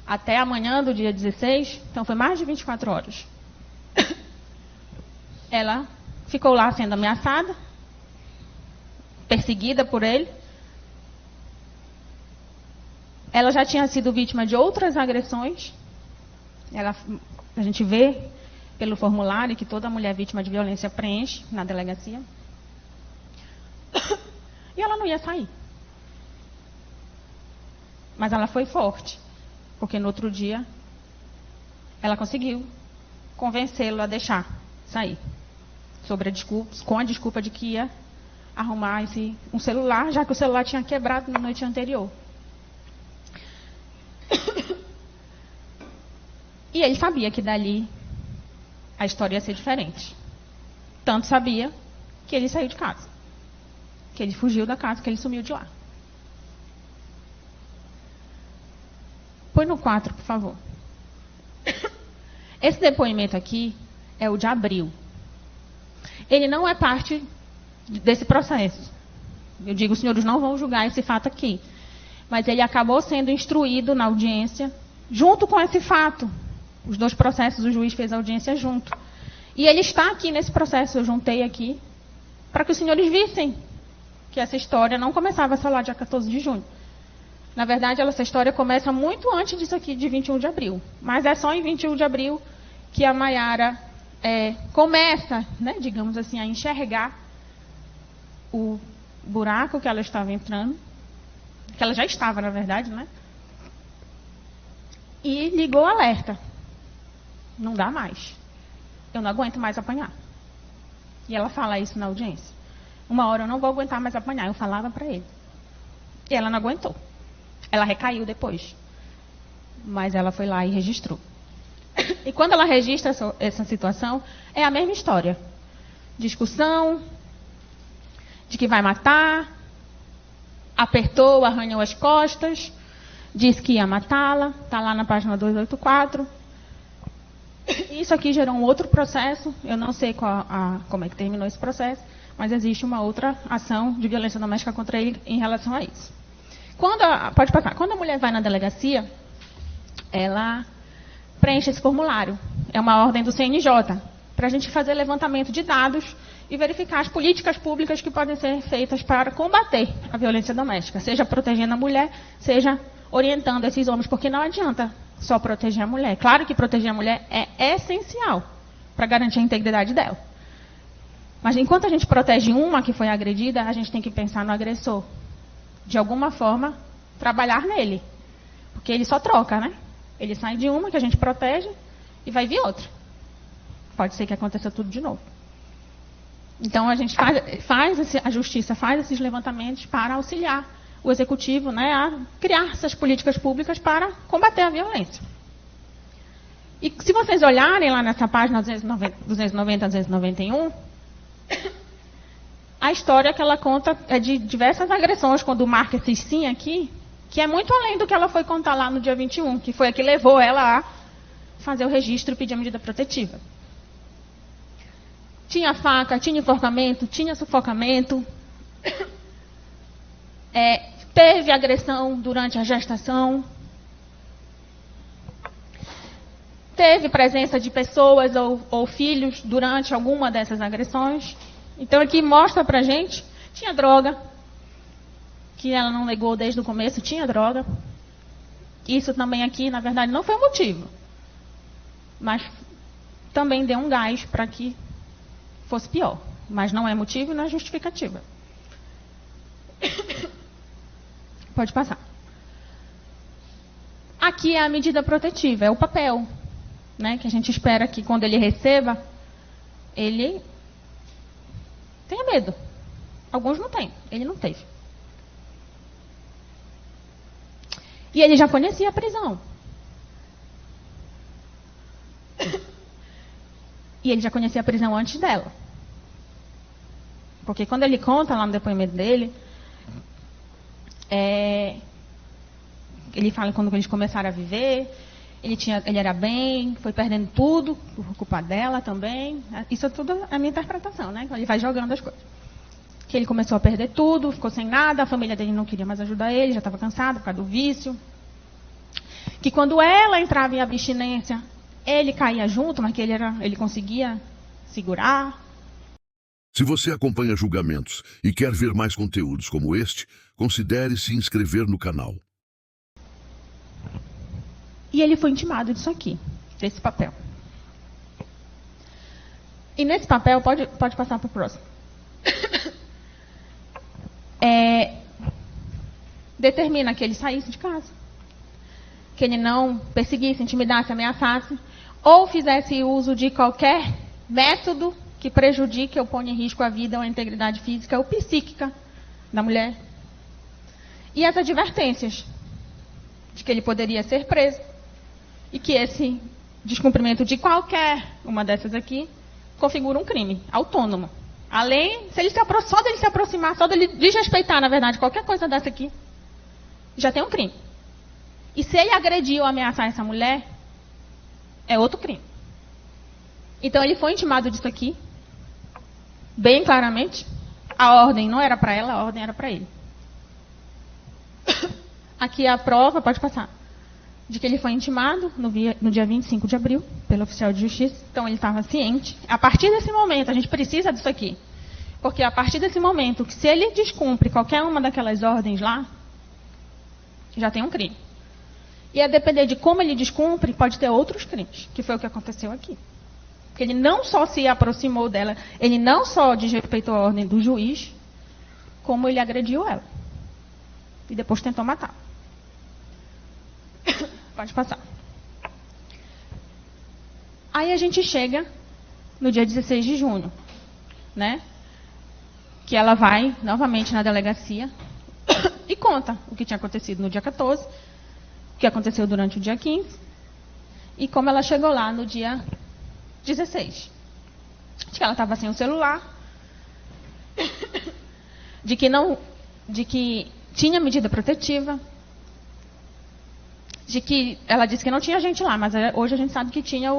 até amanhã do dia 16, então foi mais de 24 horas. Ela ficou lá sendo ameaçada, perseguida por ele. Ela já tinha sido vítima de outras agressões. A gente vê pelo formulário que toda mulher vítima de violência preenche na delegacia. E ela não ia sair. Mas ela foi forte, porque no outro dia ela conseguiu convencê-lo a deixar sair, com a desculpa de que ia arrumar um celular, já que o celular tinha quebrado na noite anterior. E ele sabia que dali a história ia ser diferente. Tanto sabia que ele saiu de casa. Que ele fugiu da casa, que ele sumiu de lá. Põe no 4, por favor. Esse depoimento aqui é o de abril. Ele não é parte desse processo. Eu digo, os senhores não vão julgar esse fato aqui. Mas ele acabou sendo instruído na audiência, junto com esse fato. Os 2 processos, o juiz fez a audiência junto. E ele está aqui nesse processo, eu juntei aqui, para que os senhores vissem que essa história não começava só lá dia 14 de junho. Na verdade, essa história começa muito antes disso aqui, de 21 de abril. Mas é só em 21 de abril que a Maiara começa, né, digamos assim, a enxergar o buraco que ela estava entrando, que ela já estava, na verdade, né? E ligou o alerta. Não dá mais. Eu não aguento mais apanhar. E ela fala isso na audiência. Uma hora eu não vou aguentar mais apanhar. Eu falava para ele. E ela não aguentou. Ela recaiu depois. Mas ela foi lá e registrou. E quando ela registra essa situação, é a mesma história. Discussão, de que vai matar, apertou, arranhou as costas, disse que ia matá-la, está lá na página 284. Isso aqui gerou um outro processo, eu não sei como é que terminou esse processo, mas existe uma outra ação de violência doméstica contra ele em relação a isso. Quando a mulher vai na delegacia, ela preenche esse formulário. É uma ordem do CNJ, para a gente fazer levantamento de dados e verificar as políticas públicas que podem ser feitas para combater a violência doméstica, seja protegendo a mulher, seja orientando esses homens, porque não adianta só proteger a mulher. Claro que proteger a mulher é essencial para garantir a integridade dela. Mas enquanto a gente protege uma que foi agredida, a gente tem que pensar no agressor. De alguma forma, trabalhar nele. Porque ele só troca, né? Ele sai de uma que a gente protege e vai vir outra. Pode ser que aconteça tudo de novo. Então, a gente a justiça faz esses levantamentos para auxiliar o executivo, né, a criar essas políticas públicas para combater a violência. E se vocês olharem lá nessa página 290 a 291, a história que ela conta é de diversas agressões, quando marca esse sim aqui, que é muito além do que ela foi contar lá no dia 21, que foi a que levou ela a fazer o registro e pedir a medida protetiva. Tinha faca, tinha enforcamento, tinha sufocamento. Teve agressão durante a gestação. Teve presença de pessoas ou filhos durante alguma dessas agressões. Então, aqui mostra pra gente, tinha droga, que ela não negou desde o começo, tinha droga. Isso também aqui, na verdade, não foi o motivo. Mas também deu um gás para que fosse pior. Mas não é motivo e não é justificativa. Pode passar. Aqui é a medida protetiva, é o papel, né, que a gente espera que quando ele receba, ele tenha medo. Alguns não têm, ele não teve. E ele já conhecia a prisão. E ele já conhecia a prisão antes dela. Porque quando ele conta lá no depoimento dele, ele fala quando eles começaram a viver, ele era bem, foi perdendo tudo, por culpa dela também. Isso é tudo a minha interpretação, né? Ele vai jogando as coisas. Que ele começou a perder tudo, ficou sem nada, a família dele não queria mais ajudar ele, já estava cansado por causa do vício. Que quando ela entrava em abstinência, ele caía junto, mas que ele conseguia segurar. Se você acompanha julgamentos e quer ver mais conteúdos como este, considere se inscrever no canal. E ele foi intimado disso aqui, desse papel. E nesse papel, pode passar para o próximo. Determina que ele saísse de casa. Que ele não perseguisse, intimidasse, ameaçasse, ou fizesse uso de qualquer método que prejudique ou ponha em risco a vida ou a integridade física ou psíquica da mulher. E as advertências de que ele poderia ser preso e que esse descumprimento de qualquer uma dessas aqui configura um crime autônomo. Além, só dele se aproximar, só dele desrespeitar, na verdade, qualquer coisa dessa aqui, já tem um crime. E se ele agredir ou ameaçar essa mulher, é outro crime. Então ele foi intimado disso aqui, bem claramente. A ordem não era para ela, a ordem era para ele. Aqui é a prova, pode passar, de que ele foi intimado no dia 25 de abril, pelo oficial de justiça. Então ele estava ciente. A partir desse momento, a gente precisa disso aqui. Porque a partir desse momento, que se ele descumpre qualquer uma daquelas ordens lá, já tem um crime. E a depender de como ele descumpre, pode ter outros crimes, que foi o que aconteceu aqui. Porque ele não só se aproximou dela, ele não só desrespeitou a ordem do juiz, como ele agrediu ela. E depois tentou matar. Pode passar. Aí a gente chega no dia 16 de junho, né? Que ela vai novamente na delegacia e conta o que tinha acontecido no dia 14, o que aconteceu durante o dia 15 e como ela chegou lá no dia 16. De que ela estava sem o celular, de que tinha medida protetiva, de que ela disse que não tinha gente lá, mas hoje a gente sabe que tinha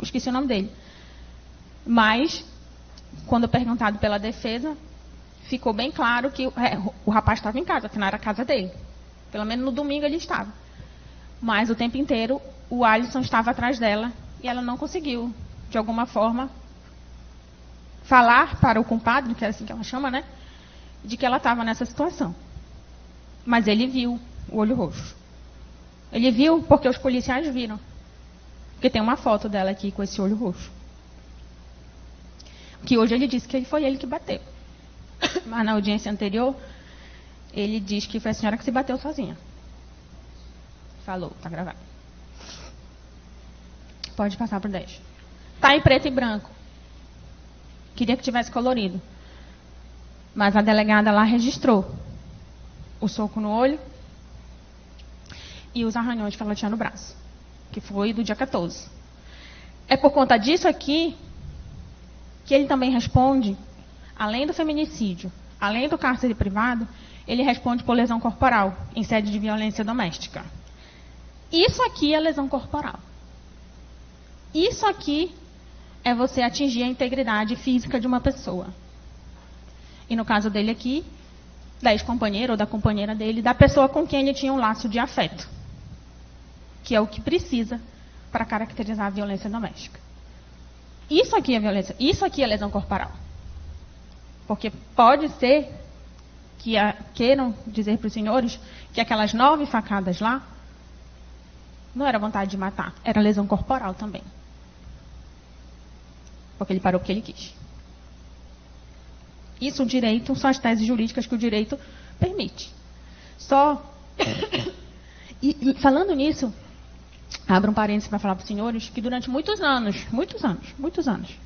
esqueci o nome dele. Mas, quando perguntado pela defesa, ficou bem claro que o rapaz estava em casa, que não era a casa dele. Pelo menos no domingo ele estava. Mas o tempo inteiro o Alisson estava atrás dela e ela não conseguiu, de alguma forma, falar para o compadre, que é assim que ela chama, né? De que ela estava nessa situação. Mas ele viu o olho roxo. Ele viu porque os policiais viram. Porque tem uma foto dela aqui com esse olho roxo. Que hoje ele disse que foi ele que bateu. Mas na audiência anterior, ele diz que foi a senhora que se bateu sozinha. Falou, tá gravado. Pode passar por 10. Tá em preto e branco. Queria que tivesse colorido. Mas a delegada lá registrou o soco no olho e os arranhões que ela tinha no braço, que foi do dia 14. É por conta disso aqui que ele também responde, além do feminicídio, além do cárcere privado, ele responde por lesão corporal, em sede de violência doméstica. Isso aqui é lesão corporal. Isso aqui é você atingir a integridade física de uma pessoa. E no caso dele aqui, da ex-companheira ou da companheira dele, da pessoa com quem ele tinha um laço de afeto, que é o que precisa para caracterizar a violência doméstica. Isso aqui é violência, isso aqui é lesão corporal. Porque pode ser que queiram dizer para os senhores que aquelas 9 facadas lá não era vontade de matar, era lesão corporal também. Porque ele parou porque ele quis. Isso o direito, são as teses jurídicas que o direito permite. E falando nisso, abro um parênteses para falar para os senhores que durante muitos anos,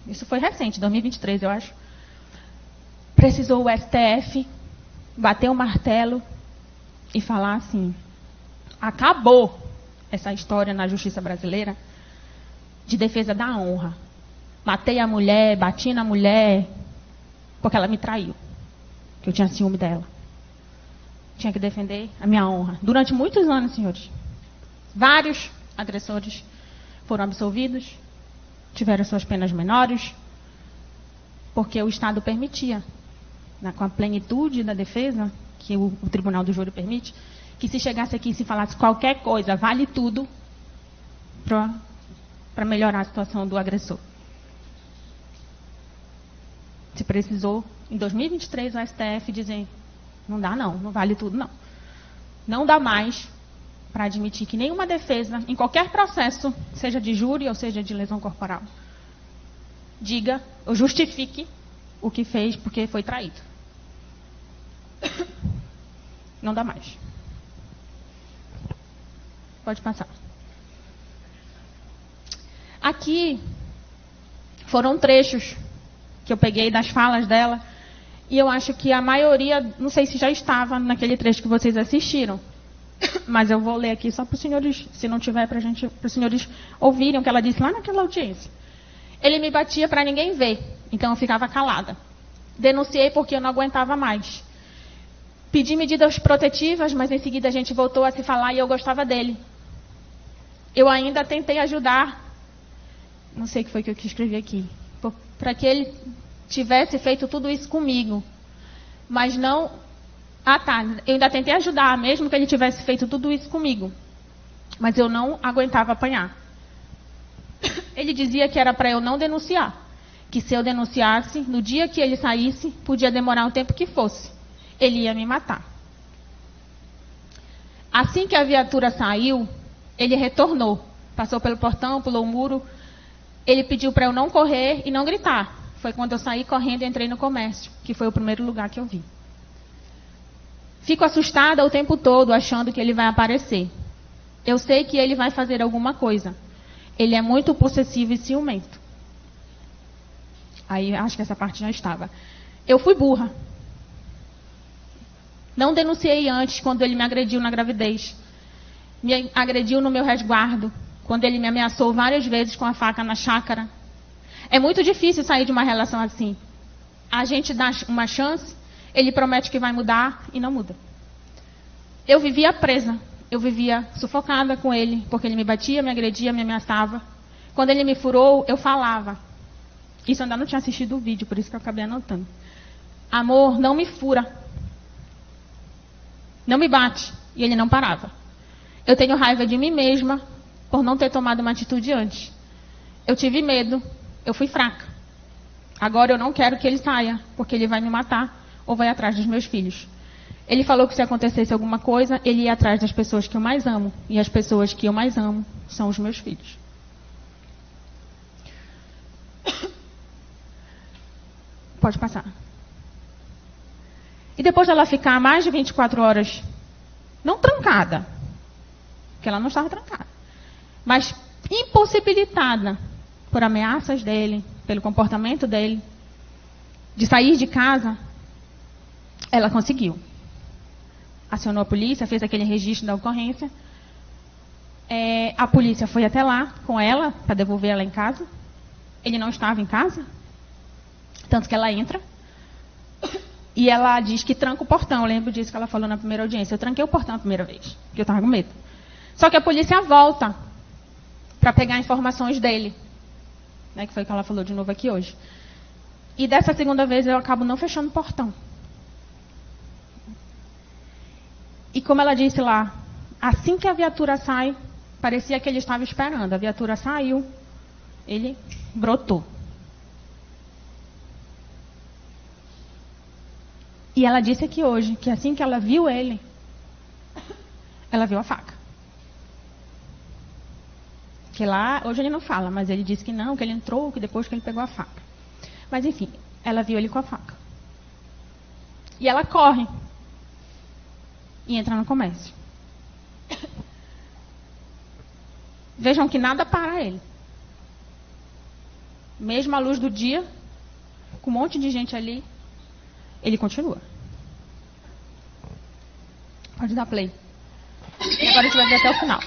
isso foi recente, 2023 eu acho, precisou o STF bater o martelo e falar assim, acabou essa história na justiça brasileira de defesa da honra. Matei a mulher, bati na mulher, porque ela me traiu, que eu tinha ciúme dela. Tinha que defender a minha honra. Durante muitos anos, senhores, vários agressores foram absolvidos, tiveram suas penas menores, porque o Estado permitia, com a plenitude da defesa, que o Tribunal do Júri permite, que se chegasse aqui e se falasse qualquer coisa, vale tudo, para melhorar a situação do agressor. Se precisou, em 2023, o STF dizer, não dá não vale tudo não. Não dá mais para admitir que nenhuma defesa, em qualquer processo, seja de júri ou seja de lesão corporal, diga ou justifique o que fez porque foi traído. Não dá mais. Pode passar. Aqui foram trechos que eu peguei das falas dela, e eu acho que a maioria, não sei se já estava naquele trecho que vocês assistiram, mas eu vou ler aqui só para os senhores, se não tiver, para os senhores ouvirem o que ela disse lá naquela audiência. Ele me batia para ninguém ver, então eu ficava calada. Denunciei porque eu não aguentava mais. Pedi medidas protetivas, mas em seguida a gente voltou a se falar e eu gostava dele. Eu ainda tentei ajudar, não sei o que foi que eu escrevi aqui, para que ele tivesse feito tudo isso comigo. Mas não... eu ainda tentei ajudar, mesmo que ele tivesse feito tudo isso comigo. Mas eu não aguentava apanhar. Ele dizia que era para eu não denunciar. Que se eu denunciasse, no dia que ele saísse, podia demorar o tempo que fosse. Ele ia me matar. Assim que a viatura saiu, ele retornou. Passou pelo portão, pulou o muro. Ele pediu para eu não correr e não gritar. Foi quando eu saí correndo e entrei no comércio, que foi o primeiro lugar que eu vi. Fico assustada o tempo todo, achando que ele vai aparecer. Eu sei que ele vai fazer alguma coisa. Ele é muito possessivo e ciumento. Aí, acho que essa parte já estava. Eu fui burra. Não denunciei antes, quando ele me agrediu na gravidez. Me agrediu no meu resguardo, quando ele me ameaçou várias vezes com a faca na chácara. É muito difícil sair de uma relação assim. A gente dá uma chance, ele promete que vai mudar e não muda. Eu vivia presa. Eu vivia sufocada com ele, porque ele me batia, me agredia, me ameaçava. Quando ele me furou, eu falava. Isso eu ainda não tinha assistido o vídeo, por isso que eu acabei anotando. Amor, não me fura. Não me bate. E ele não parava. Eu tenho raiva de mim mesma por não ter tomado uma atitude antes. Eu tive medo. Eu fui fraca. Agora eu não quero que ele saia, porque ele vai me matar ou vai atrás dos meus filhos. Ele falou que se acontecesse alguma coisa, ele ia atrás das pessoas que eu mais amo. E as pessoas que eu mais amo são os meus filhos. Pode passar. E depois dela ficar mais de 24 horas, não trancada, porque ela não estava trancada, mas impossibilitada por ameaças dele, pelo comportamento dele, de sair de casa, ela conseguiu. Acionou a polícia, fez aquele registro da ocorrência. A polícia foi até lá com ela, para devolver ela em casa. Ele não estava em casa, tanto que ela entra. E ela diz que tranca o portão. Eu lembro disso que ela falou na primeira audiência. Eu tranquei o portão a primeira vez, porque eu estava com medo. Só que a polícia volta para pegar informações dele. Né, que foi o que ela falou de novo aqui hoje. E dessa segunda vez eu acabo não fechando o portão. E como ela disse lá, assim que a viatura sai, parecia que ele estava esperando. A viatura saiu, ele brotou. E ela disse aqui hoje que assim que ela viu ele, ela viu a faca. Que lá, hoje ele não fala, mas ele disse que não, que ele entrou, que depois que ele pegou a faca. Mas enfim, ela viu ele com a faca. E ela corre. E entra no comércio. Vejam que nada para ele. Mesmo à luz do dia, com um monte de gente ali, ele continua. Pode dar play. E agora a gente vai ver até o final.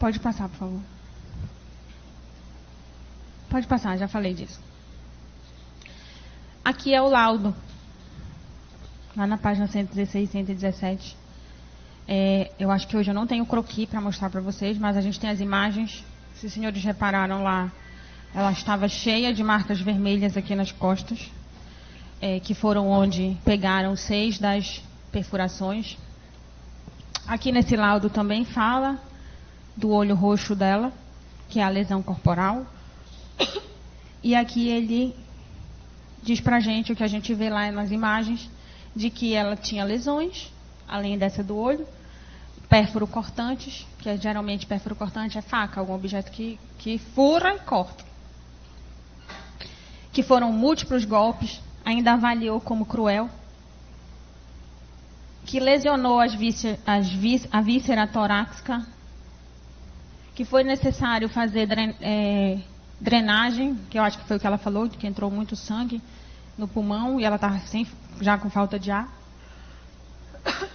Pode passar, por favor. Pode passar, já falei disso. Aqui é o laudo. Lá na página 116, 117. Eu acho que hoje eu não tenho croquis para mostrar para vocês, mas a gente tem as imagens. Se os senhores repararam lá, ela estava cheia de marcas vermelhas aqui nas costas, que foram onde pegaram 6 das perfurações. Aqui nesse laudo também fala do olho roxo dela, que é a lesão corporal. E aqui ele diz pra gente o que a gente vê lá nas imagens, de que ela tinha lesões, além dessa do olho, pérfuro cortantes, que geralmente pérfuro cortante é faca, algum objeto que fura e corta. Que foram múltiplos golpes, ainda avaliou como cruel, que lesionou a víscera torácica, que foi necessário fazer drenagem, que eu acho que foi o que ela falou, que entrou muito sangue no pulmão e ela estava já com falta de ar.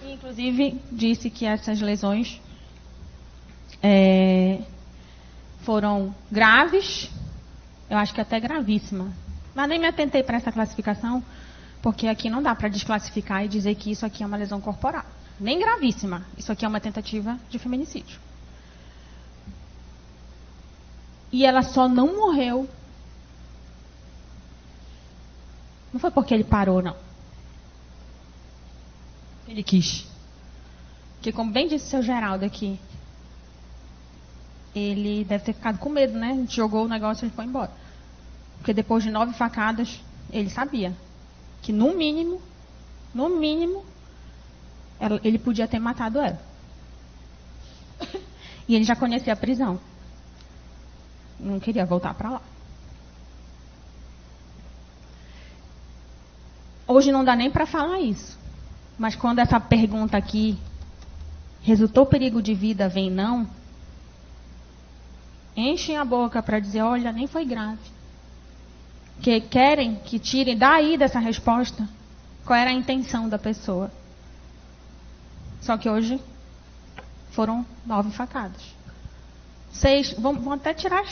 E, inclusive, disse que essas lesões foram graves, eu acho que até gravíssima. Mas nem me atentei para essa classificação, porque aqui não dá para desclassificar e dizer que isso aqui é uma lesão corporal. Nem gravíssima. Isso aqui é uma tentativa de feminicídio. E ela só não morreu. Não foi porque ele parou, não. Ele quis. Porque, como bem disse o seu Geraldo aqui, ele deve ter ficado com medo, né? A gente jogou o negócio e ele foi embora. Porque depois de 9 facadas, ele sabia que, no mínimo, ele podia ter matado ela. E ele já conhecia a prisão. Não queria voltar para lá. Hoje não dá nem para falar isso. Mas quando essa pergunta aqui, resultou perigo de vida, vem não, enchem a boca para dizer, olha, nem foi grave. Que querem que tirem daí dessa resposta qual era a intenção da pessoa. Só que hoje foram 9 facadas. 6, vão até tirar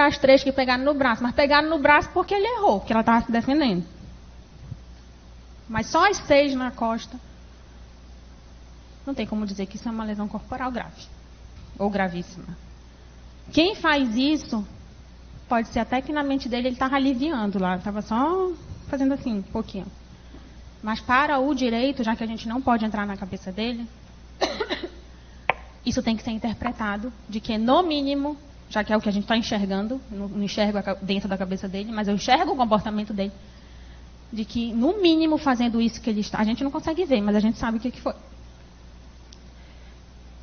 as 3 que pegaram no braço, mas pegaram no braço porque ele errou, porque ela estava se defendendo. Mas só as 6 na costa. Não tem como dizer que isso é uma lesão corporal grave. Ou gravíssima. Quem faz isso, pode ser até que na mente dele ele estava aliviando lá. Estava só fazendo assim, um pouquinho. Mas para o direito, já que a gente não pode entrar na cabeça dele, isso tem que ser interpretado de que, no mínimo, já que é o que a gente está enxergando, não enxergo dentro da cabeça dele, mas eu enxergo o comportamento dele, de que, no mínimo, fazendo isso que ele está... A gente não consegue ver, mas a gente sabe o que foi.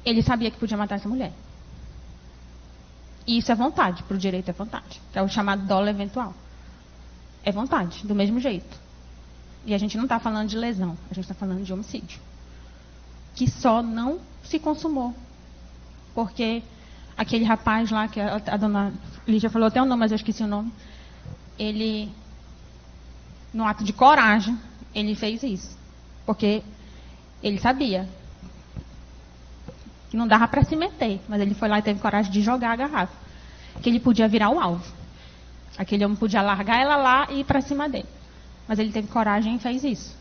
Ele sabia que podia matar essa mulher. E isso é vontade, para o direito é vontade. Que é o chamado dolo eventual. É vontade, do mesmo jeito. E a gente não está falando de lesão, a gente está falando de homicídio. Que só não se consumou. Porque aquele rapaz lá, que a dona Lígia falou até o nome, mas eu esqueci o nome. Ele... No ato de coragem, ele fez isso. Porque ele sabia que não dava para se meter, mas ele foi lá e teve coragem de jogar a garrafa. Que ele podia virar o alvo. Aquele homem podia largar ela lá e ir para cima dele. Mas ele teve coragem e fez isso.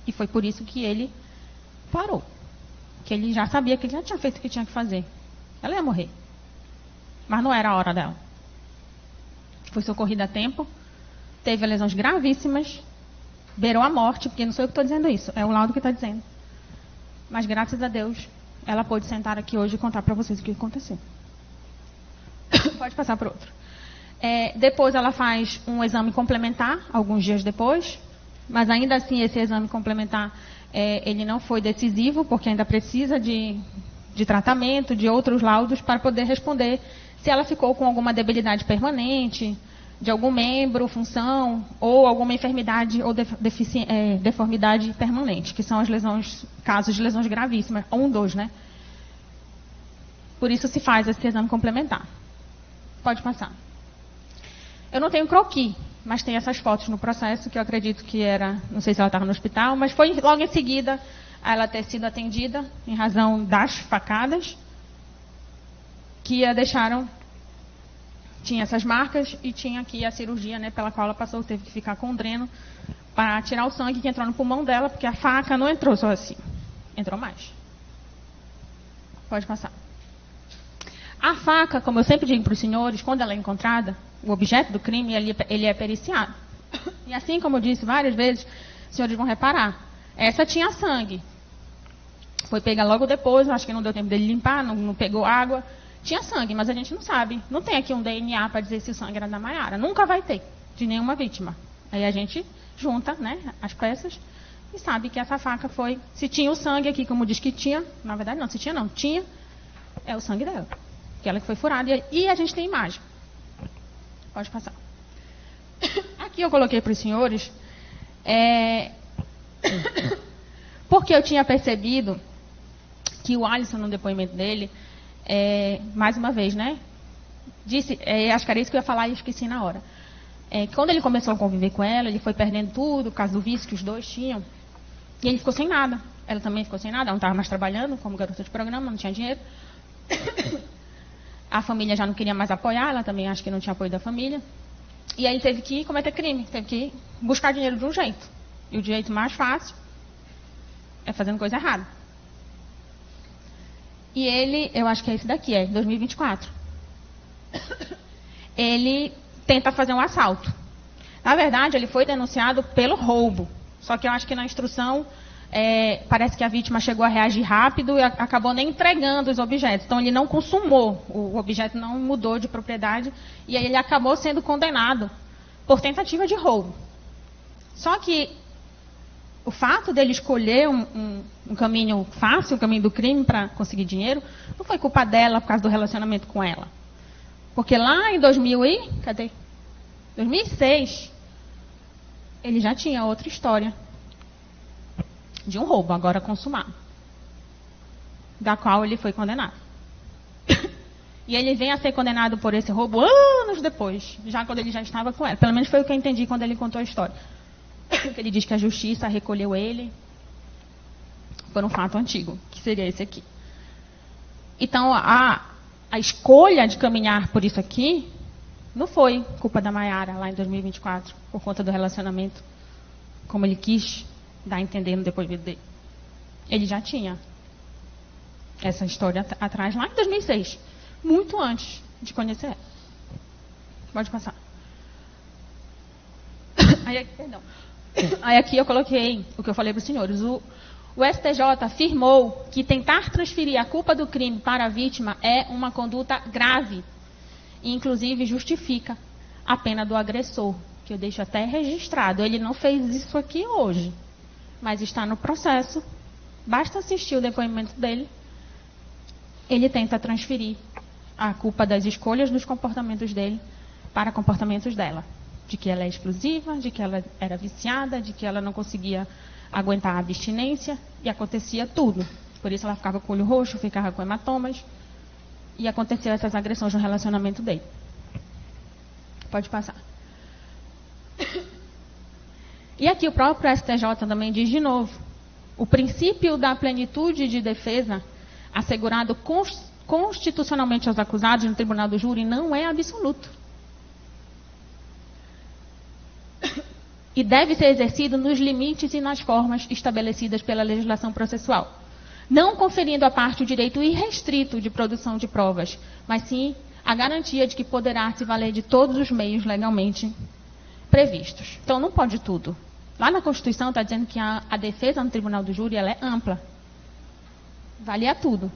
E foi por isso que ele parou. Que ele já sabia que ele já tinha feito o que tinha que fazer. Ela ia morrer. Mas não era a hora dela. Foi socorrida a tempo. Teve lesões gravíssimas, beirou a morte, porque não sou eu que estou dizendo isso, é o laudo que está dizendo. Mas, graças a Deus, ela pôde sentar aqui hoje e contar para vocês o que aconteceu. Pode passar para outro. Depois ela faz um exame complementar, alguns dias depois, mas ainda assim esse exame complementar, ele não foi decisivo, porque ainda precisa de tratamento, de outros laudos, para poder responder se ela ficou com alguma debilidade permanente, de algum membro, função, ou alguma enfermidade ou deformidade permanente, que são as lesões, casos de lesões gravíssimas, 1, 2, né? Por isso se faz esse exame complementar. Pode passar. Eu não tenho croquis, mas tem essas fotos no processo, que eu acredito que era, não sei se ela estava no hospital, mas foi logo em seguida a ela ter sido atendida, em razão das facadas. que a deixaram, tinha essas marcas e tinha aqui a cirurgia, né, pela qual ela passou, teve que ficar com dreno para tirar o sangue que entrou no pulmão dela, porque a faca não entrou só assim, entrou mais. Pode passar. A faca, como eu sempre digo para os senhores, quando ela é encontrada, o objeto do crime, ele é periciado. E assim como eu disse várias vezes, os senhores vão reparar, essa tinha sangue. Foi pega logo depois, acho que não deu tempo dele limpar, não pegou água. Tinha sangue, mas a gente não sabe. Não tem aqui um DNA para dizer se o sangue era da Maiara. Nunca vai ter, de nenhuma vítima. Aí a gente junta, né, as peças e sabe que essa faca foi... Se tinha o sangue aqui, como diz que tinha, na verdade não, se tinha não, tinha, é o sangue dela. Aquela que foi furada. E a gente tem imagem. Pode passar. Aqui eu coloquei para os senhores, porque eu tinha percebido que o Alisson, no depoimento dele, mais uma vez, né, disse, acho que era isso que eu ia falar e esqueci na hora. Quando ele começou a conviver com ela, ele foi perdendo tudo, por causa do vício que os dois tinham, e ele ficou sem nada. Ela também ficou sem nada, ela não estava mais trabalhando como garota de programa, não tinha dinheiro. A família já não queria mais apoiar, ela também acho que não tinha apoio da família. E aí ele teve que cometer crime, teve que buscar dinheiro de um jeito. E o jeito mais fácil é fazendo coisa errada. E ele, eu acho que é esse daqui, 2024. Ele tenta fazer um assalto. Na verdade, ele foi denunciado pelo roubo. Só que eu acho que na instrução, parece que a vítima chegou a reagir rápido e acabou nem entregando os objetos. Então, ele não consumou, o objeto não mudou de propriedade. E aí ele acabou sendo condenado por tentativa de roubo. Só que o fato dele escolher um caminho fácil, o caminho do crime para conseguir dinheiro, não foi culpa dela por causa do relacionamento com ela. Porque lá em 2006, ele já tinha outra história de um roubo, agora consumado, da qual ele foi condenado. E ele vem a ser condenado por esse roubo anos depois, já quando ele já estava com ela. Pelo menos foi o que eu entendi quando ele contou a história. Ele diz que a justiça recolheu ele por um fato antigo, que seria esse aqui. Então, a escolha de caminhar por isso aqui não foi culpa da Maiara lá em 2024, por conta do relacionamento, como ele quis dar a entender no depoimento dele. Ele já tinha essa história atrás, lá em 2006, muito antes de conhecer ela. Pode passar. Aí aqui eu coloquei o que eu falei para os senhores. O STJ afirmou que tentar transferir a culpa do crime para a vítima é uma conduta grave e, inclusive, justifica a pena do agressor, que eu deixo até registrado. Ele não fez isso aqui hoje, mas está no processo. Basta assistir o depoimento dele. Ele tenta transferir a culpa das escolhas dos comportamentos dele para comportamentos dela. De que ela é explosiva, de que ela era viciada, de que ela não conseguia aguentar a abstinência, e acontecia tudo. Por isso ela ficava com o olho roxo, ficava com hematomas, e aconteceu essas agressões no relacionamento dele. Pode passar. E aqui o próprio STJ também diz de novo, o princípio da plenitude de defesa, assegurado constitucionalmente aos acusados no tribunal do júri, não é absoluto. E deve ser exercido nos limites e nas formas estabelecidas pela legislação processual, não conferindo à parte o direito irrestrito de produção de provas, mas sim a garantia de que poderá se valer de todos os meios legalmente previstos. Então, não pode tudo. Lá na Constituição está dizendo que a defesa no tribunal do júri ela é ampla. Vale a tudo.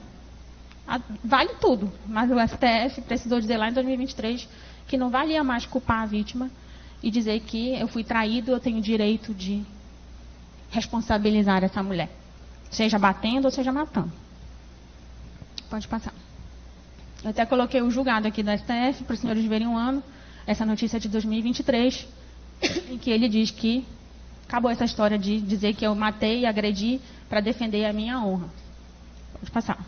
Vale tudo. Mas o STF precisou dizer lá em 2023 que não valia mais culpar a vítima e dizer que eu fui traído, eu tenho direito de responsabilizar essa mulher. Seja batendo ou seja matando. Pode passar. Eu até coloquei o julgado aqui do STF para os senhores verem um ano. Essa notícia é de 2023, em que ele diz que acabou essa história de dizer que eu matei e agredi para defender a minha honra. Pode passar.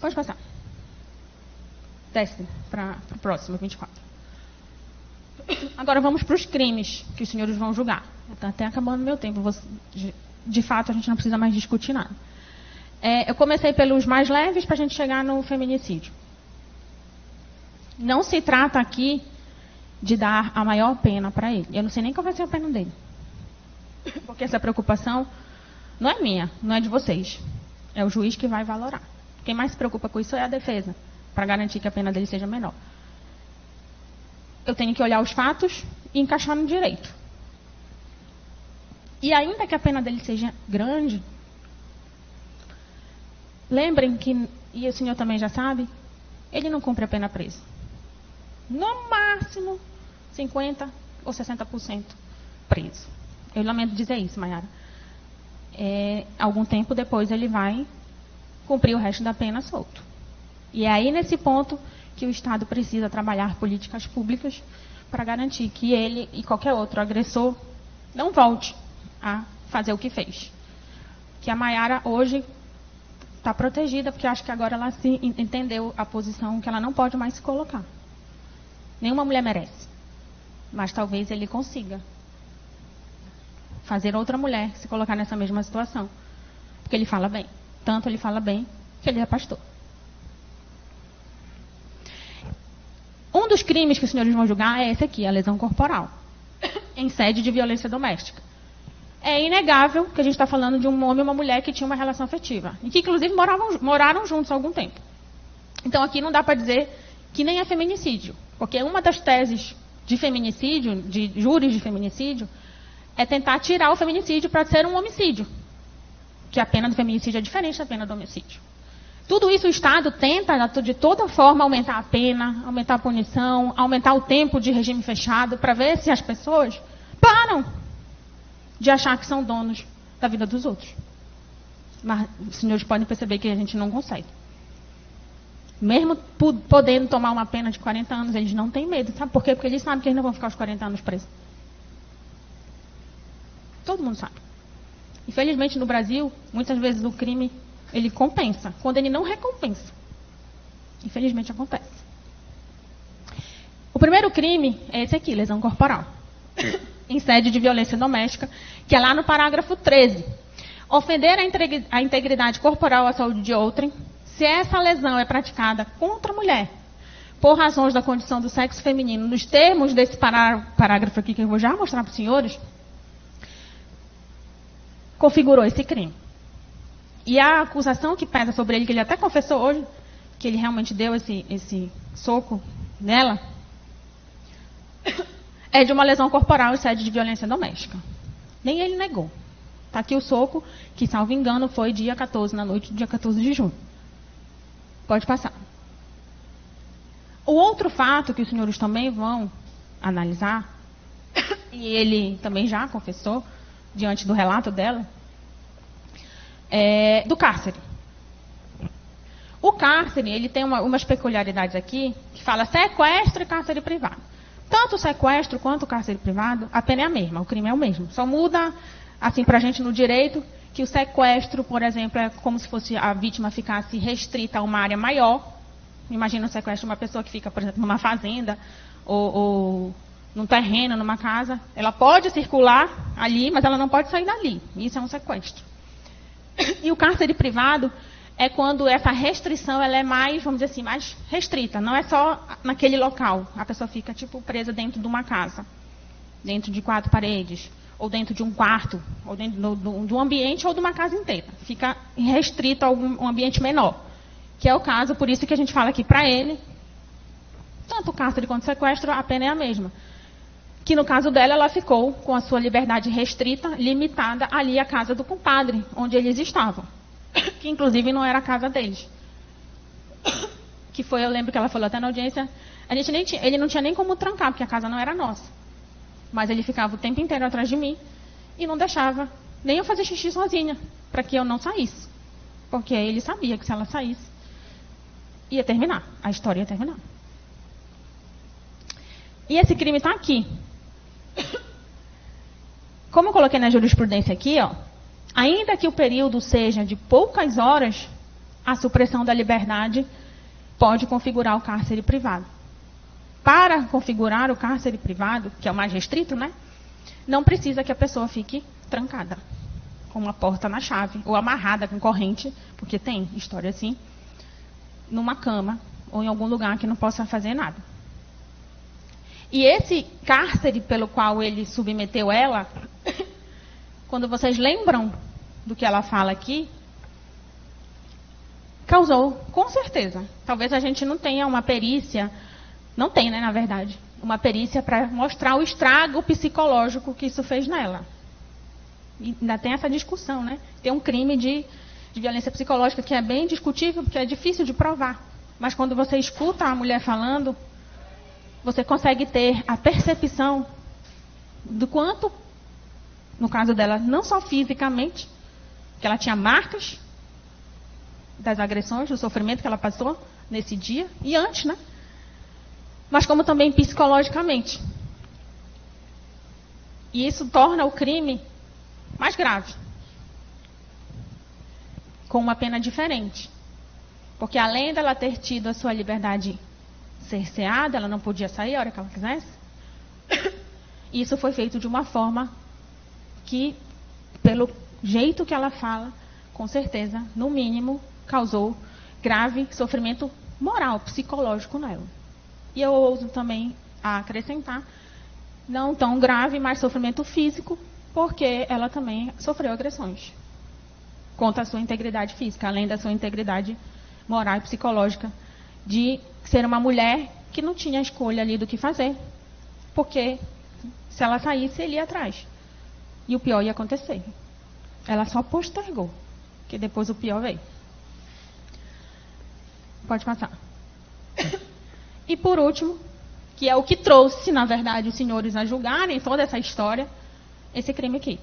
Pode passar. Desce para o próximo, 24. Agora vamos para os crimes que os senhores vão julgar. Está até acabando meu tempo. De fato, a gente não precisa mais discutir nada. Eu comecei pelos mais leves para a gente chegar no feminicídio. Não se trata aqui de dar a maior pena para ele. Eu não sei nem qual vai ser a pena dele. Porque essa preocupação não é minha, não é de vocês. É o juiz que vai valorar. Quem mais se preocupa com isso é a defesa, para garantir que a pena dele seja menor. Eu tenho que olhar os fatos e encaixar no direito. E ainda que a pena dele seja grande, lembrem que, e o senhor também já sabe, ele não cumpre a pena presa. No máximo, 50% ou 60% preso. Eu lamento dizer isso, Mayara. Algum tempo depois ele vai cumprir o resto da pena solto. E é aí nesse ponto que o Estado precisa trabalhar políticas públicas para garantir que ele e qualquer outro agressor não volte a fazer o que fez. Que a Mayara hoje está protegida, porque acho que agora ela se entendeu a posição que ela não pode mais se colocar. Nenhuma mulher merece. Mas talvez ele consiga fazer outra mulher se colocar nessa mesma situação. Porque ele fala bem. Tanto ele fala bem que ele é pastor. Um dos crimes que os senhores vão julgar é esse aqui, a lesão corporal, em sede de violência doméstica. É inegável que a gente está falando de um homem e uma mulher que tinham uma relação afetiva. E que, inclusive, moraram juntos há algum tempo. Então, aqui não dá para dizer que nem é feminicídio. Porque uma das teses de feminicídio, de júris de feminicídio, é tentar tirar o feminicídio para ser um homicídio. Que a pena do feminicídio é diferente da pena do homicídio. Tudo isso o Estado tenta, de toda forma, aumentar a pena, aumentar a punição, aumentar o tempo de regime fechado, para ver se as pessoas param de achar que são donos da vida dos outros. Mas os senhores podem perceber que a gente não consegue. Mesmo podendo tomar uma pena de 40 anos, eles não têm medo. Sabe por quê? Porque eles sabem que eles não vão ficar os 40 anos presos. Todo mundo sabe. Infelizmente, no Brasil, muitas vezes o crime, ele compensa. Quando ele não recompensa. Infelizmente, acontece. O primeiro crime é esse aqui, lesão corporal. Em sede de violência doméstica, que é lá no parágrafo 13. Ofender a integridade corporal ou a saúde de outrem, se essa lesão é praticada contra a mulher, por razões da condição do sexo feminino, nos termos desse parágrafo aqui, que eu vou já mostrar para os senhores, configurou esse crime. E a acusação que pesa sobre ele, que ele até confessou hoje, que ele realmente deu esse soco nela, é de uma lesão corporal em sede de violência doméstica. Nem ele negou. Está aqui o soco, que, salvo engano, foi dia 14, na noite do dia 14 de junho. Pode passar. O outro fato que os senhores também vão analisar, e ele também já confessou, diante do relato dela, é do cárcere. O cárcere, ele tem umas peculiaridades aqui, que fala sequestro e cárcere privado. Tanto o sequestro quanto o cárcere privado, a pena é a mesma, o crime é o mesmo. Só muda, assim, para a gente no direito, que o sequestro, por exemplo, é como se fosse a vítima ficasse restrita a uma área maior. Imagina o sequestro de uma pessoa que fica, por exemplo, numa fazenda ou num terreno, numa casa. Ela pode circular ali, mas ela não pode sair dali. Isso é um sequestro. E o cárcere privado é quando essa restrição ela é mais, vamos dizer assim, mais restrita. Não é só naquele local. A pessoa fica, tipo, presa dentro de uma casa, dentro de 4 paredes, ou dentro de um quarto, ou dentro de um ambiente ou de uma casa inteira. Fica restrito a um ambiente menor. Que é o caso, por isso que a gente fala aqui para ele, tanto o cárcere quanto o sequestro, a pena é a mesma. Que no caso dela, ela ficou com a sua liberdade restrita, limitada ali à casa do compadre, onde eles estavam. Que inclusive não era a casa deles. Que foi, eu lembro que ela falou até na audiência, ele não tinha nem como trancar, porque a casa não era nossa. Mas ele ficava o tempo inteiro atrás de mim e não deixava nem eu fazer xixi sozinha, para que eu não saísse. Porque ele sabia que se ela saísse, ia terminar, a história ia terminar. E esse crime está aqui. Como eu coloquei na jurisprudência aqui, ó, ainda que o período seja de poucas horas, a supressão da liberdade pode configurar o cárcere privado. Para configurar o cárcere privado, que é o mais restrito, né? Não precisa que a pessoa fique trancada. com uma porta na chave, ou amarrada com corrente, porque tem história assim, numa cama, ou em algum lugar que não possa fazer nada. E esse cárcere pelo qual ele submeteu ela, quando vocês lembram do que ela fala aqui, causou, com certeza. Talvez a gente não tenha uma perícia, não tem, né, na verdade, uma perícia para mostrar o estrago psicológico que isso fez nela. E ainda tem essa discussão, né? Tem um crime de violência psicológica que é bem discutível, porque é difícil de provar. Mas quando você escuta a mulher falando, você consegue ter a percepção do quanto, no caso dela, não só fisicamente, que ela tinha marcas das agressões, do sofrimento que ela passou nesse dia, e antes, né? Mas como também psicologicamente. E isso torna o crime mais grave, com uma pena diferente. Porque além dela ter tido a sua liberdade cerceada, ela não podia sair a hora que ela quisesse, isso foi feito de uma forma que, pelo jeito que ela fala, com certeza, no mínimo, causou grave sofrimento moral, psicológico nela. E eu ouso também acrescentar, não tão grave, mas sofrimento físico, porque ela também sofreu agressões contra a sua integridade física, além da sua integridade moral e psicológica, de ser uma mulher que não tinha escolha ali do que fazer, porque se ela saísse, ele ia atrás. E o pior ia acontecer. Ela só postergou, que depois o pior veio. Pode passar. E por último, que é o que trouxe, na verdade, os senhores a julgarem toda essa história, esse crime aqui,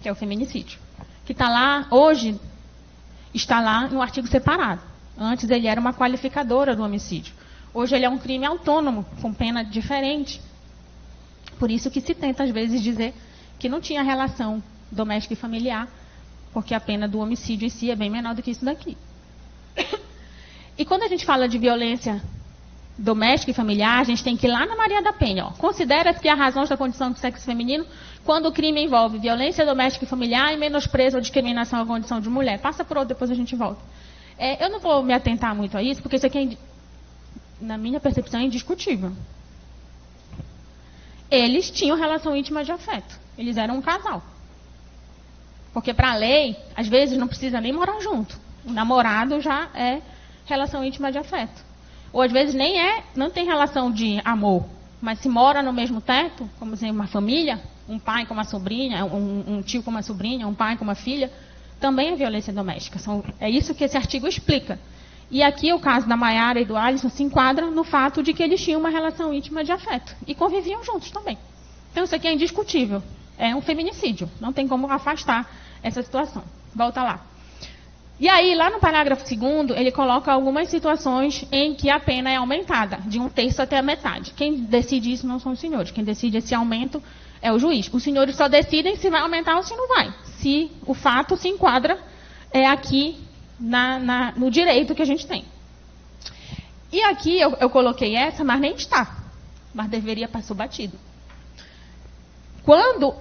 que é o feminicídio. Que está lá, hoje, está lá no artigo separado. Antes ele era uma qualificadora do homicídio. Hoje ele é um crime autônomo, com pena diferente. Por isso que se tenta, às vezes, dizer que não tinha relação doméstica e familiar, porque a pena do homicídio em si é bem menor do que isso daqui. E quando a gente fala de violência doméstica e familiar, a gente tem que ir lá na Maria da Penha. Considera-se que há razões da condição do sexo feminino quando o crime envolve violência doméstica e familiar e menosprezo ou discriminação à condição de mulher. Passa por outro, depois a gente volta. Eu não vou me atentar muito a isso, porque isso aqui, na minha percepção, é indiscutível. Eles tinham relação íntima de afeto. Eles eram um casal. Porque para a lei, às vezes, não precisa nem morar junto. O namorado já é relação íntima de afeto. Ou às vezes nem não tem relação de amor, mas se mora no mesmo teto, como dizer, uma família, um pai com uma sobrinha, um tio com uma sobrinha, um pai com uma filha, também é violência doméstica. É isso que esse artigo explica. E aqui o caso da Maiara e do Alisson se enquadra no fato de que eles tinham uma relação íntima de afeto e conviviam juntos também. Então isso aqui é indiscutível. É um feminicídio. Não tem como afastar essa situação. Volta lá. E aí, lá no parágrafo 2º, ele coloca algumas situações em que a pena é aumentada, de 1/3 até a metade. Quem decide isso não são os senhores. Quem decide esse aumento é o juiz. Os senhores só decidem se vai aumentar ou se não vai. Se o fato se enquadra aqui no direito que a gente tem. E aqui eu coloquei essa, mas nem está. Mas deveria passar batido. Quando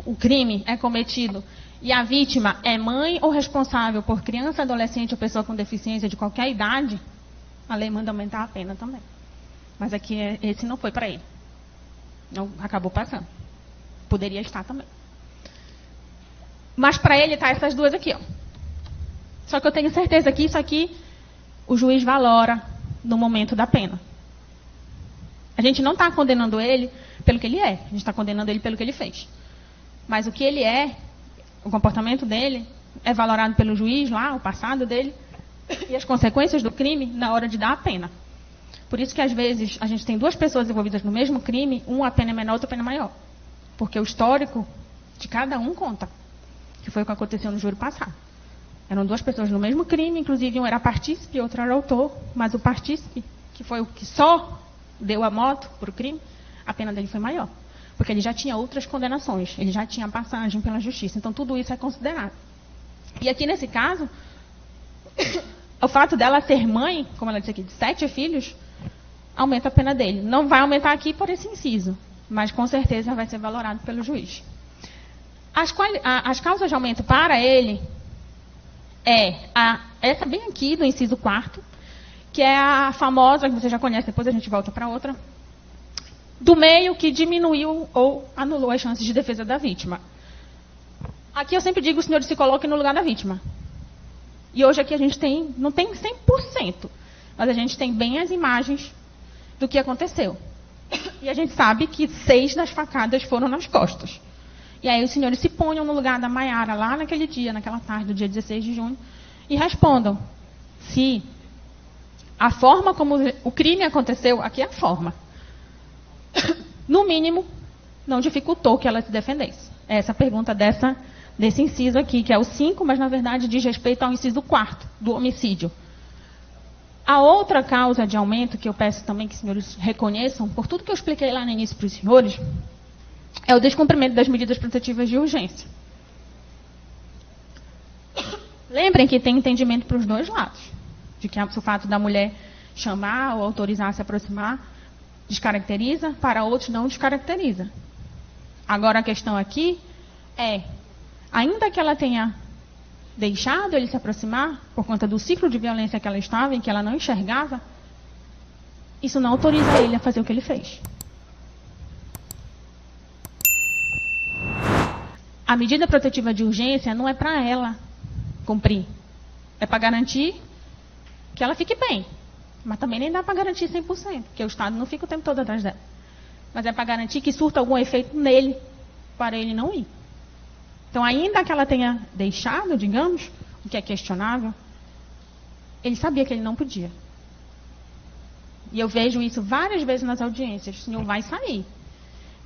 o crime é cometido e a vítima é mãe ou responsável por criança, adolescente ou pessoa com deficiência de qualquer idade, a lei manda aumentar a pena também. Mas aqui esse não foi para ele. Não, acabou passando. Poderia estar também. Mas para ele está essas duas aqui, ó. Só que eu tenho certeza que isso aqui o juiz valora no momento da pena. A gente não está condenando ele pelo que ele é. A gente está condenando ele pelo que ele fez. Mas o que ele é, o comportamento dele, é valorado pelo juiz lá, o passado dele, e as consequências do crime na hora de dar a pena. Por isso que, às vezes, a gente tem duas pessoas envolvidas no mesmo crime, uma a pena é menor, outra a pena é maior. Porque o histórico de cada um conta. Que foi o que aconteceu no júri passado. Eram duas pessoas no mesmo crime, inclusive um era partícipe e outro era autor, mas o partícipe, que foi o que só deu a moto para o crime, a pena dele foi maior. Porque ele já tinha outras condenações, ele já tinha passagem pela justiça. Então, tudo isso é considerado. E aqui, nesse caso, o fato dela ser mãe, como ela disse aqui, de 7 filhos, aumenta a pena dele. Não vai aumentar aqui por esse inciso, mas com certeza vai ser valorado pelo juiz. As causas de aumento para ele essa bem aqui do inciso 4º, que é a famosa, que você já conhece, depois a gente volta para outra, do meio que diminuiu ou anulou as chances de defesa da vítima. Aqui eu sempre digo, o senhor se coloque no lugar da vítima. E hoje aqui a gente não tem 100%, mas a gente tem bem as imagens do que aconteceu. E a gente sabe que 6 das facadas foram nas costas. E aí os senhores se ponham no lugar da Maiara, lá naquele dia, naquela tarde do dia 16 de junho, e respondam se a forma como o crime aconteceu, aqui é a forma, no mínimo, não dificultou que ela se defendesse. Essa pergunta desse inciso aqui, que é o 5, mas na verdade diz respeito ao inciso 4º, do homicídio. A outra causa de aumento, que eu peço também que os senhores reconheçam, por tudo que eu expliquei lá no início para os senhores, é o descumprimento das medidas protetivas de urgência. Lembrem que tem entendimento para os dois lados, de que o fato da mulher chamar ou autorizar a se aproximar descaracteriza, para outros não descaracteriza. Agora a questão aqui é, ainda que ela tenha deixado ele se aproximar, por conta do ciclo de violência que ela estava, em que ela não enxergava, isso não autoriza ele a fazer o que ele fez. A medida protetiva de urgência não é para ela cumprir. É para garantir que ela fique bem. Mas também nem dá para garantir 100%, porque o Estado não fica o tempo todo atrás dela. Mas é para garantir que surta algum efeito nele, para ele não ir. Então, ainda que ela tenha deixado, digamos, o que é questionável, ele sabia que ele não podia. E eu vejo isso várias vezes nas audiências. O senhor vai sair,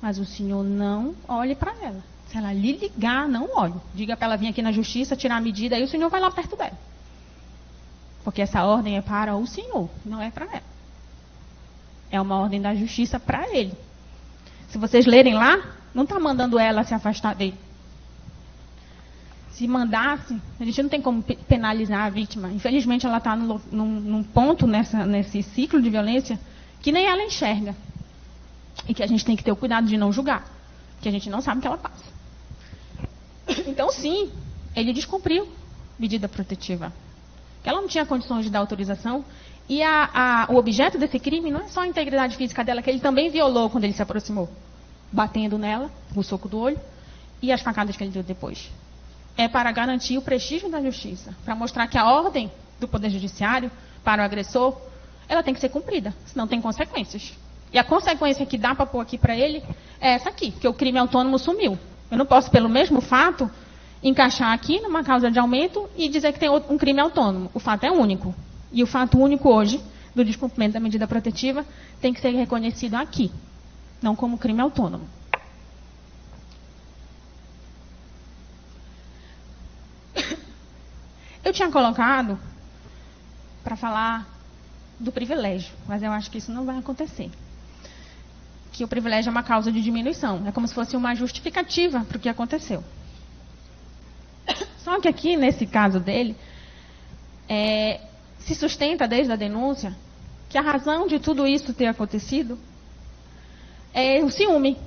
mas o senhor não olhe para ela. Se ela lhe ligar, não olhe. Diga para ela vir aqui na justiça, tirar a medida, aí o senhor vai lá perto dela. Porque essa ordem é para o senhor, não é para ela. É uma ordem da justiça para ele. Se vocês lerem lá, não está mandando ela se afastar dele. Se mandasse, a gente não tem como penalizar a vítima. Infelizmente, ela está num ponto nesse ciclo de violência que nem ela enxerga. E que a gente tem que ter o cuidado de não julgar. Porque a gente não sabe o que ela passa. Então, sim, ele descumpriu medida protetiva. Que ela não tinha condições de dar autorização. E o objeto desse crime não é só a integridade física dela, que ele também violou quando ele se aproximou. Batendo nela, com o soco do olho, e as facadas que ele deu depois. É para garantir o prestígio da justiça. Para mostrar que a ordem do Poder Judiciário para o agressor, ela tem que ser cumprida, senão tem consequências. E a consequência que dá para pôr aqui para ele é essa aqui, que o crime autônomo sumiu. Eu não posso, pelo mesmo fato, encaixar aqui numa causa de aumento e dizer que tem um crime autônomo. O fato é único. E o fato único hoje, do descumprimento da medida protetiva, tem que ser reconhecido aqui, não como crime autônomo. Eu tinha colocado para falar do privilégio, mas eu acho que isso não vai acontecer. Que o privilégio é uma causa de diminuição. É como se fosse uma justificativa para o que aconteceu. Só que aqui, nesse caso dele, se sustenta desde a denúncia que a razão de tudo isso ter acontecido é o ciúme.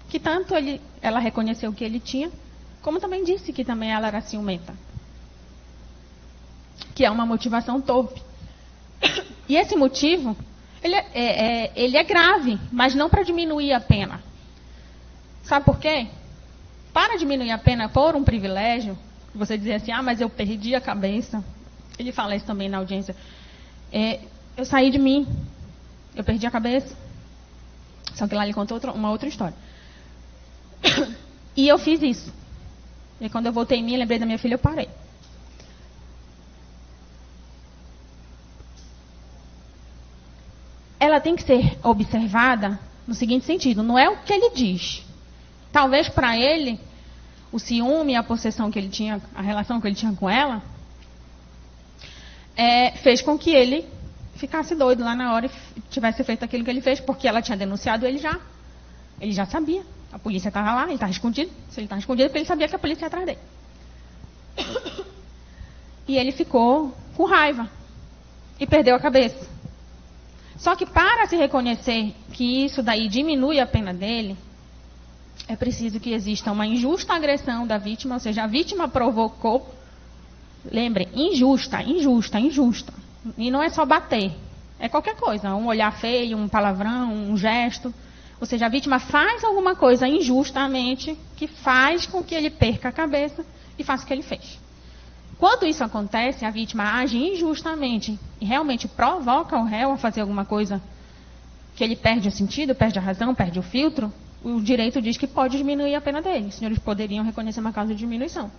Que tanto ela reconheceu que ele tinha, como também disse que também ela era ciumenta. Que é uma motivação torpe. E esse motivo, ele é grave, mas não para diminuir a pena. Sabe por quê? Para diminuir a pena por um privilégio, você dizer assim, mas eu perdi a cabeça. Ele fala isso também na audiência. Eu saí de mim, eu perdi a cabeça. Só que lá ele contou uma outra história. E eu fiz isso. E quando eu voltei em mim, lembrei da minha filha, eu parei. Ela tem que ser observada no seguinte sentido, não é o que ele diz. Talvez para ele, o ciúme, a possessão que ele tinha, a relação que ele tinha com ela, fez com que ele ficasse doido lá na hora e tivesse feito aquilo que ele fez, porque ela tinha denunciado ele já. Ele já sabia. A polícia estava lá, ele estava escondido. Se ele estava escondido, porque ele sabia que a polícia ia atrás dele. E ele ficou com raiva. E perdeu a cabeça. Só que para se reconhecer que isso daí diminui a pena dele, é preciso que exista uma injusta agressão da vítima, ou seja, a vítima provocou. Lembrem, injusta. E não é só bater, é qualquer coisa, um olhar feio, um palavrão, um gesto. Ou seja, a vítima faz alguma coisa injustamente que faz com que ele perca a cabeça e faça o que ele fez. Quando isso acontece, a vítima age injustamente e realmente provoca o réu a fazer alguma coisa que ele perde o sentido, perde a razão, perde o filtro, o direito diz que pode diminuir a pena dele. Os senhores poderiam reconhecer uma causa de diminuição.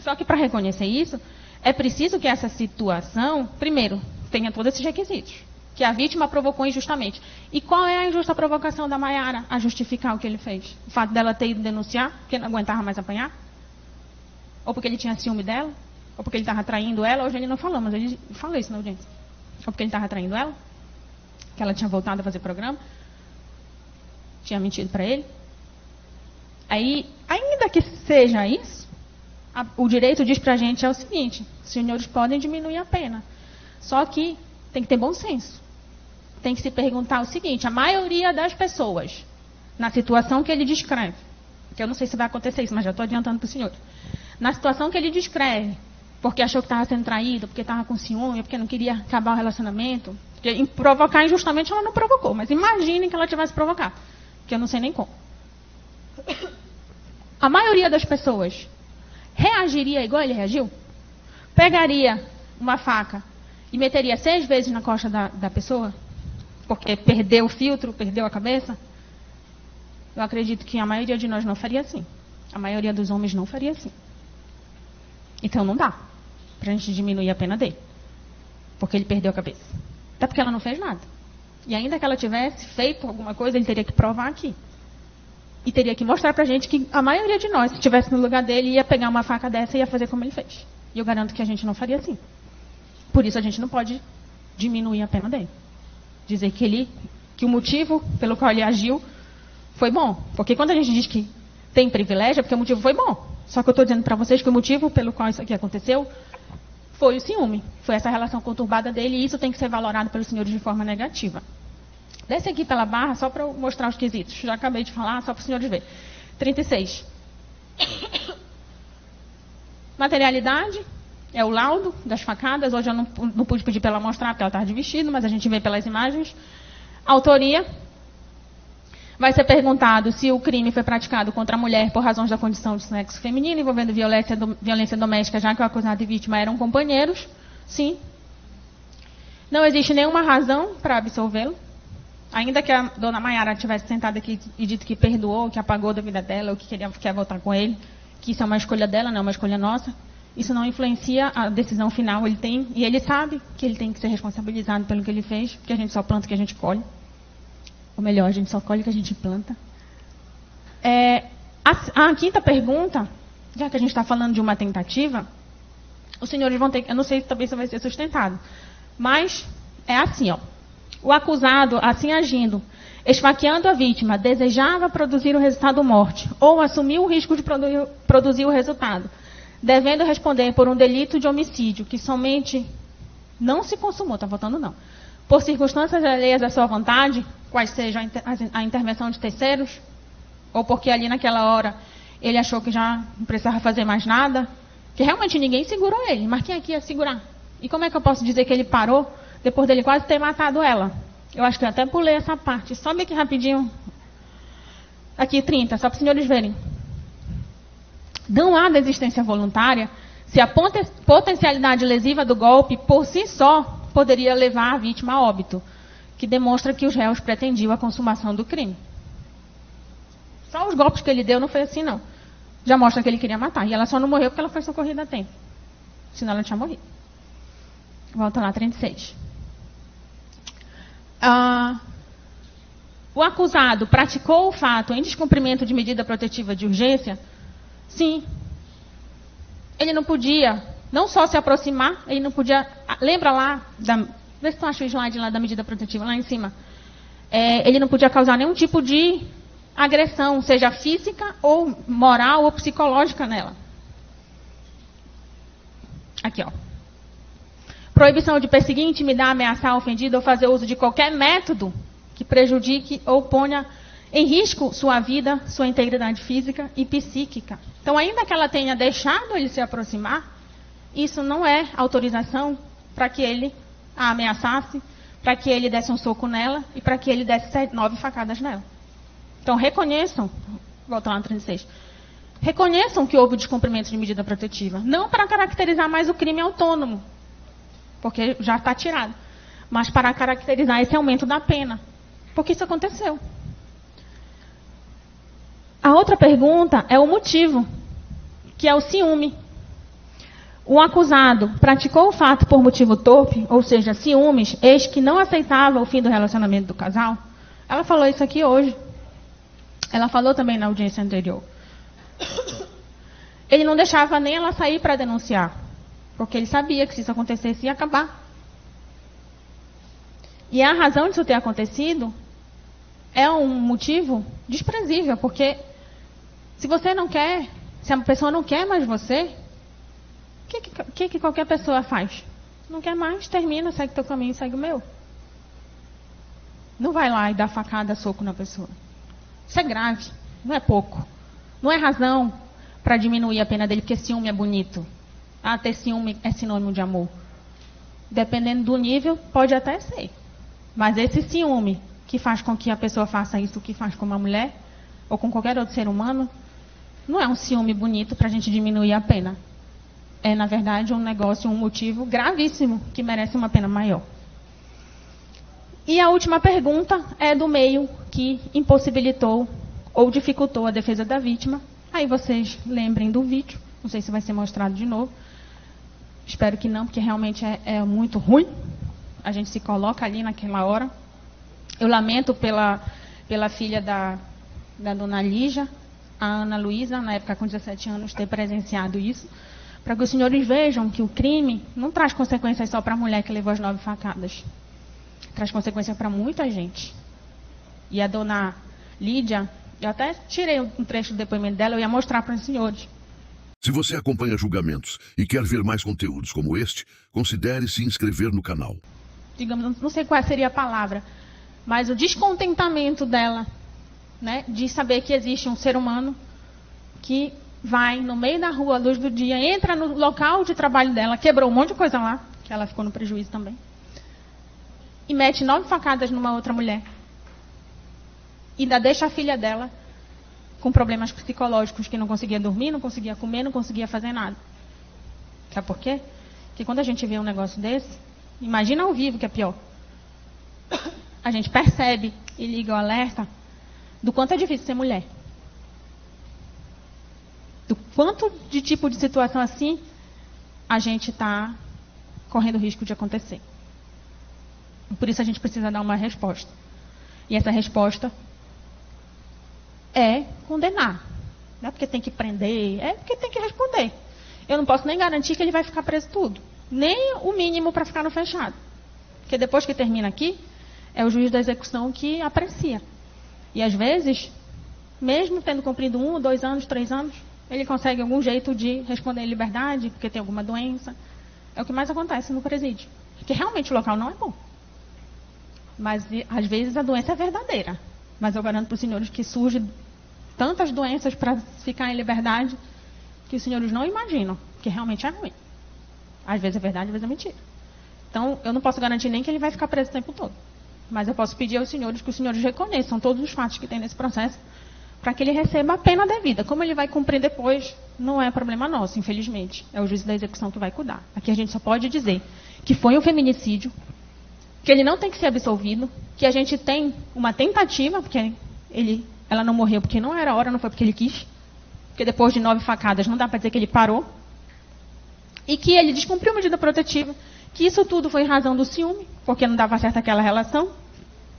Só que para reconhecer isso, é preciso que essa situação, primeiro, tenha todos esses requisitos. Que a vítima provocou injustamente. E qual é a injusta provocação da Maiara a justificar o que ele fez? O fato dela ter ido denunciar, porque não aguentava mais apanhar? Ou porque ele tinha ciúme dela? Ou porque ele estava traindo ela? Hoje ele não falou, mas ele falou isso na audiência. Ou porque ele estava traindo ela? Que ela tinha voltado a fazer programa? Tinha mentido para ele? Aí, ainda que seja isso, o direito diz para a gente é o seguinte: os senhores podem diminuir a pena. Só que tem que ter bom senso. Tem que se perguntar o seguinte: a maioria das pessoas, na situação que ele descreve, que eu não sei se vai acontecer isso, mas já estou adiantando para o senhor. Na situação que ele descreve, porque achou que estava sendo traído, porque estava com ciúme, porque não queria acabar o relacionamento, porque provocar injustamente ela não provocou, mas imaginem que ela tivesse provocado, que eu não sei nem como. A maioria das pessoas reagiria igual ele reagiu? Pegaria uma faca e meteria 6 vezes na costa da pessoa? Porque perdeu o filtro, perdeu a cabeça? Eu acredito que a maioria de nós não faria assim. A maioria dos homens não faria assim. Então não dá pra gente diminuir a pena dele. Porque ele perdeu a cabeça. Até porque ela não fez nada. E ainda que ela tivesse feito alguma coisa, ele teria que provar aqui. E teria que mostrar pra gente que a maioria de nós, se estivesse no lugar dele, ia pegar uma faca dessa e ia fazer como ele fez. E eu garanto que a gente não faria assim. Por isso a gente não pode diminuir a pena dele. Dizer que o motivo pelo qual ele agiu foi bom. Porque quando a gente diz que tem privilégio, é porque o motivo foi bom. Só que eu estou dizendo para vocês que o motivo pelo qual isso aqui aconteceu foi o ciúme. Foi essa relação conturbada dele, e isso tem que ser valorado pelos senhores de forma negativa. Desce aqui pela barra, só para eu mostrar os quesitos. Já acabei de falar, só para os senhores verem. 36. Materialidade é o laudo das facadas. Hoje eu não pude pedir para ela mostrar, porque ela estava de vestido, mas a gente vê pelas imagens. Autoria. Vai ser perguntado se o crime foi praticado contra a mulher por razões da condição de sexo feminino, envolvendo violência doméstica, já que o acusado e vítima eram companheiros. Sim. Não existe nenhuma razão para absolvê-lo. Ainda que a dona Maiara tivesse sentado aqui e dito que perdoou, que apagou da vida dela, ou que quer voltar com ele, que isso é uma escolha dela, não é uma escolha nossa, isso não influencia a decisão final. Ele tem, e ele sabe que ele tem que ser responsabilizado pelo que ele fez, porque a gente só planta o que a gente colhe. Ou melhor, a gente só colhe o que a gente planta. A quinta pergunta, já que a gente está falando de uma tentativa, os senhores vão ter, eu não sei se também isso vai ser sustentado, mas é assim, ó. O acusado, assim agindo, esfaqueando a vítima, desejava produzir o resultado morte, ou assumiu o risco de produzir o resultado, devendo responder por um delito de homicídio, que somente não se consumou, está faltando não, por circunstâncias alheias à sua vontade, quais sejam a intervenção de terceiros, ou porque ali naquela hora ele achou que já não precisava fazer mais nada, que realmente ninguém segurou ele, mas quem aqui ia segurar? E como é que eu posso dizer que ele parou depois dele quase ter matado ela? Eu acho que eu até pulei essa parte. Sobe aqui rapidinho. Aqui 30, só para os senhores verem. Não há desistência voluntária se a potencialidade lesiva do golpe por si só poderia levar a vítima a óbito, que demonstra que os réus pretendiam a consumação do crime. Só os golpes que ele deu não foi assim, não. Já mostra que ele queria matar. E ela só não morreu porque ela foi socorrida a tempo. Senão ela tinha morrido. Volta lá, 36. O acusado praticou o fato em descumprimento de medida protetiva de urgência? Sim. Ele não podia, não só se aproximar, ele não podia... Lembra lá, vê se tu acha o slide lá da medida protetiva, lá em cima. Ele não podia causar nenhum tipo de agressão, seja física ou moral ou psicológica nela. Aqui, ó. Proibição de perseguir, intimidar, ameaçar, ofendido ou fazer uso de qualquer método que prejudique ou ponha em risco sua vida, sua integridade física e psíquica. Então, ainda que ela tenha deixado ele se aproximar, isso não é autorização para que ele a ameaçasse, para que ele desse um soco nela e para que ele desse 9 facadas nela. Então, reconheçam, volta lá no 36, reconheçam que houve descumprimento de medida protetiva. Não para caracterizar mais o crime autônomo, porque já está tirado, mas para caracterizar esse aumento da pena, porque isso aconteceu. A outra pergunta é o motivo, que é o ciúme. O acusado praticou o fato por motivo torpe, ou seja, ciúmes, eis que não aceitava o fim do relacionamento do casal. Ela falou isso aqui hoje. Ela falou também na audiência anterior. Ele não deixava nem ela sair para denunciar, porque ele sabia que se isso acontecesse ia acabar. E a razão disso ter acontecido é um motivo desprezível, porque se você não quer, se a pessoa não quer mais você, o que qualquer pessoa faz? Não quer mais, termina, segue teu caminho, segue o meu. Não vai lá e dá facada, soco na pessoa. Isso é grave, não é pouco. Não é razão para diminuir a pena dele, porque ciúme é bonito. Ah, ter ciúme é sinônimo de amor. Dependendo do nível, pode até ser. Mas esse ciúme que faz com que a pessoa faça isso que faz com uma mulher, ou com qualquer outro ser humano, não é um ciúme bonito para a gente diminuir a pena. É, na verdade, um negócio, um motivo gravíssimo que merece uma pena maior. E a última pergunta é do meio que impossibilitou ou dificultou a defesa da vítima. Aí vocês lembrem do vídeo, não sei se vai ser mostrado de novo. Espero que não, porque realmente é muito ruim. A gente se coloca ali naquela hora. Eu lamento pela filha da dona Lígia, a Ana Luísa, na época com 17 anos, ter presenciado isso, para que os senhores vejam que o crime não traz consequências só para a mulher que levou as 9 facadas. Traz consequência para muita gente. E a dona Lídia, eu até tirei um trecho do depoimento dela, eu ia mostrar para os senhores. Se você acompanha julgamentos e quer ver mais conteúdos como este, considere se inscrever no canal. Digamos, não sei qual seria a palavra, mas o descontentamento dela, né, de saber que existe um ser humano que vai no meio da rua, à luz do dia, entra no local de trabalho dela, quebrou um monte de coisa lá, que ela ficou no prejuízo também, e mete 9 facadas numa outra mulher. E ainda deixa a filha dela com problemas psicológicos, que não conseguia dormir, não conseguia comer, não conseguia fazer nada. Sabe por quê? Porque quando a gente vê um negócio desse, imagina ao vivo que é pior. A gente percebe e liga o alerta do quanto é difícil ser mulher. Do quanto de tipo de situação assim a gente está correndo risco de acontecer. Por isso a gente precisa dar uma resposta. E essa resposta é condenar. Não é porque tem que prender, é porque tem que responder. Eu não posso nem garantir que ele vai ficar preso tudo. Nem o mínimo para ficar no fechado. Porque depois que termina aqui, é o juiz da execução que aprecia. E às vezes, mesmo tendo cumprido 1, 2 anos, 3 anos, ele consegue algum jeito de responder em liberdade, porque tem alguma doença. É o que mais acontece no presídio. Porque realmente o local não é bom. Mas às vezes a doença é verdadeira. Mas eu garanto para os senhores que surgem tantas doenças para ficar em liberdade que os senhores não imaginam, que realmente é ruim. Às vezes é verdade, às vezes é mentira. Então, eu não posso garantir nem que ele vai ficar preso o tempo todo. Mas eu posso pedir aos senhores que os senhores reconheçam todos os fatos que tem nesse processo para que ele receba a pena devida. Como ele vai cumprir depois, não é problema nosso, infelizmente. É o juiz da execução que vai cuidar. Aqui a gente só pode dizer que foi um feminicídio, que ele não tem que ser absolvido, que a gente tem uma tentativa, porque ela não morreu porque não era hora, não foi porque ele quis, porque depois de 9 facadas não dá para dizer que ele parou, e que ele descumpriu a medida protetiva, que isso tudo foi em razão do ciúme, porque não dava certo aquela relação,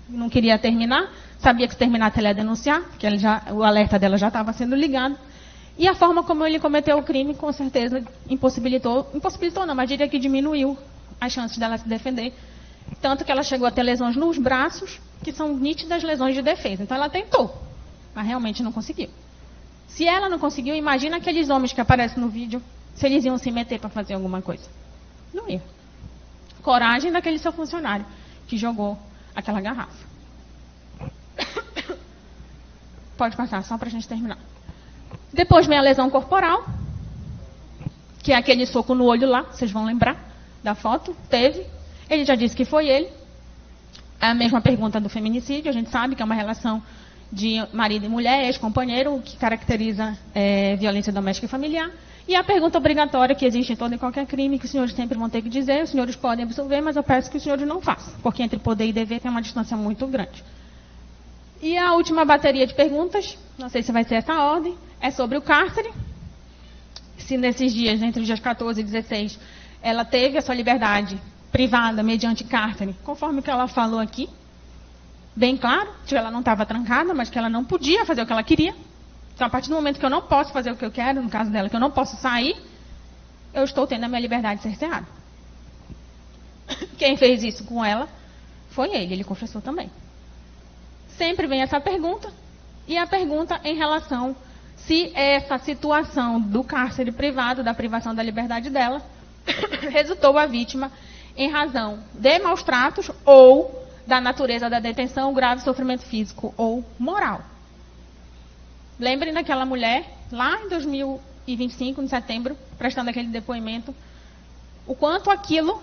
não queria terminar, sabia que se terminasse ela ia denunciar, porque o alerta dela já estava sendo ligado, e a forma como ele cometeu o crime, com certeza, impossibilitou não, mas diria que diminuiu as chances dela se defender. Tanto que ela chegou a ter lesões nos braços, que são nítidas lesões de defesa. Então ela tentou, mas realmente não conseguiu. Se ela não conseguiu, imagina aqueles homens que aparecem no vídeo, se eles iam se meter para fazer alguma coisa. Não ia. Coragem daquele seu funcionário, que jogou aquela garrafa. Pode passar, só para a gente terminar. Depois vem a lesão corporal, que é aquele soco no olho lá, vocês vão lembrar da foto, teve. Ele já disse que foi ele. É a mesma pergunta do feminicídio, a gente sabe que é uma relação de marido e mulher, ex-companheiro, o que caracteriza violência doméstica e familiar. E a pergunta obrigatória que existe em todo e qualquer crime, que os senhores sempre vão ter que dizer, os senhores podem absolver, mas eu peço que os senhores não façam, porque entre poder e dever tem uma distância muito grande. E a última bateria de perguntas, não sei se vai ser essa ordem, é sobre o cárcere. Se nesses dias, entre os dias 14 e 16, ela teve a sua liberdade privada mediante cárcere, conforme o que ela falou aqui, bem claro, que ela não estava trancada, mas que ela não podia fazer o que ela queria. Então, a partir do momento que eu não posso fazer o que eu quero, no caso dela, que eu não posso sair, eu estou tendo a minha liberdade cerceada. Quem fez isso com ela foi ele confessou também. Sempre vem essa pergunta, e a pergunta em relação se essa situação do cárcere privado, da privação da liberdade dela, resultou a vítima em razão de maus tratos ou da natureza da detenção, grave sofrimento físico ou moral. Lembrem daquela mulher, lá em 2025, em setembro, prestando aquele depoimento, o quanto aquilo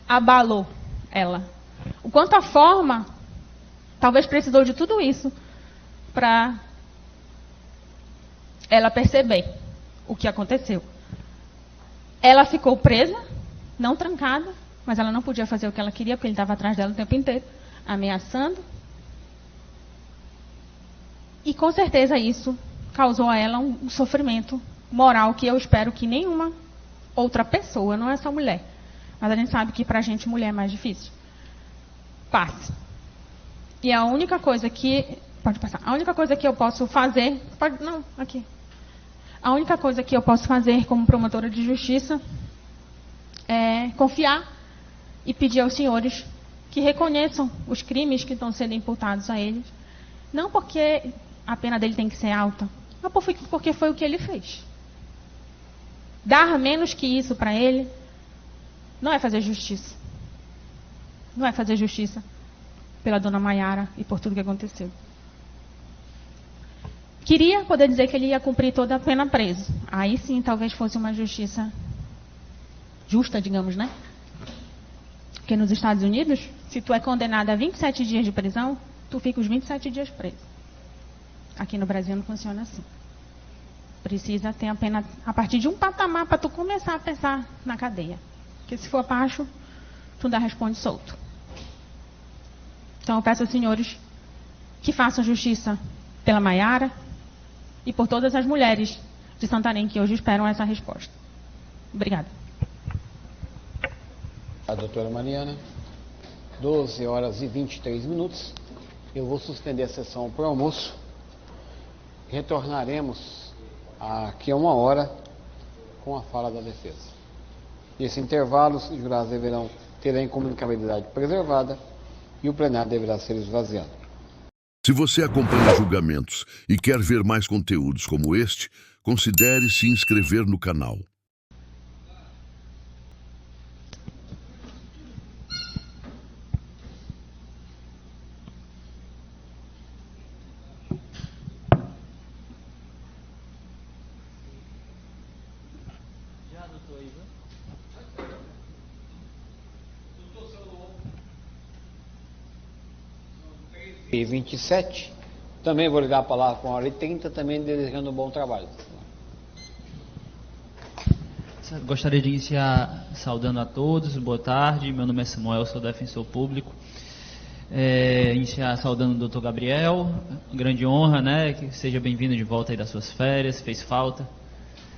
abalou ela. O quanto a forma, talvez precisou de tudo isso para ela perceber o que aconteceu. Ela ficou presa, não trancada, mas ela não podia fazer o que ela queria, porque ele estava atrás dela o tempo inteiro, ameaçando. E com certeza isso causou a ela um sofrimento moral que eu espero que nenhuma outra pessoa, não é só mulher, mas a gente sabe que pra gente mulher é mais difícil, passe. E a única coisa que... Pode passar. A única coisa que eu posso fazer... Não, aqui. A única coisa que eu posso fazer como promotora de justiça é confiar e pedir aos senhores que reconheçam os crimes que estão sendo imputados a eles. Não porque a pena dele tem que ser alta, mas porque foi o que ele fez. Dar menos que isso para ele não é fazer justiça. Não é fazer justiça pela dona Maiara e por tudo que aconteceu. Queria poder dizer que ele ia cumprir toda a pena preso. Aí sim, talvez fosse uma justiça justa, digamos, né? Porque nos Estados Unidos, se tu é condenado a 27 dias de prisão, tu fica os 27 dias preso. Aqui no Brasil não funciona assim. Precisa ter a pena a partir de um patamar para tu começar a pensar na cadeia. Porque se for abaixo, tu ainda responde solto. Então eu peço aos senhores que façam justiça pela Maiara e por todas as mulheres de Santarém que hoje esperam essa resposta. Obrigada. A doutora Mariana, 12 horas e 23 minutos. Eu vou suspender a sessão para o almoço. Retornaremos aqui a 1 hora com a fala da defesa. Nesse intervalo, os jurados deverão ter a incomunicabilidade preservada e o plenário deverá ser esvaziado. Se você acompanha julgamentos e quer ver mais conteúdos como este, considere se inscrever no canal. E 27, também vou ligar a palavra com a hora e 30, também desejando um bom trabalho. Gostaria de iniciar saudando a todos, boa tarde, meu nome é Samuel, sou defensor público. Iniciar saudando o doutor Gabriel, grande honra, né, que seja bem-vindo de volta aí das suas férias, fez falta.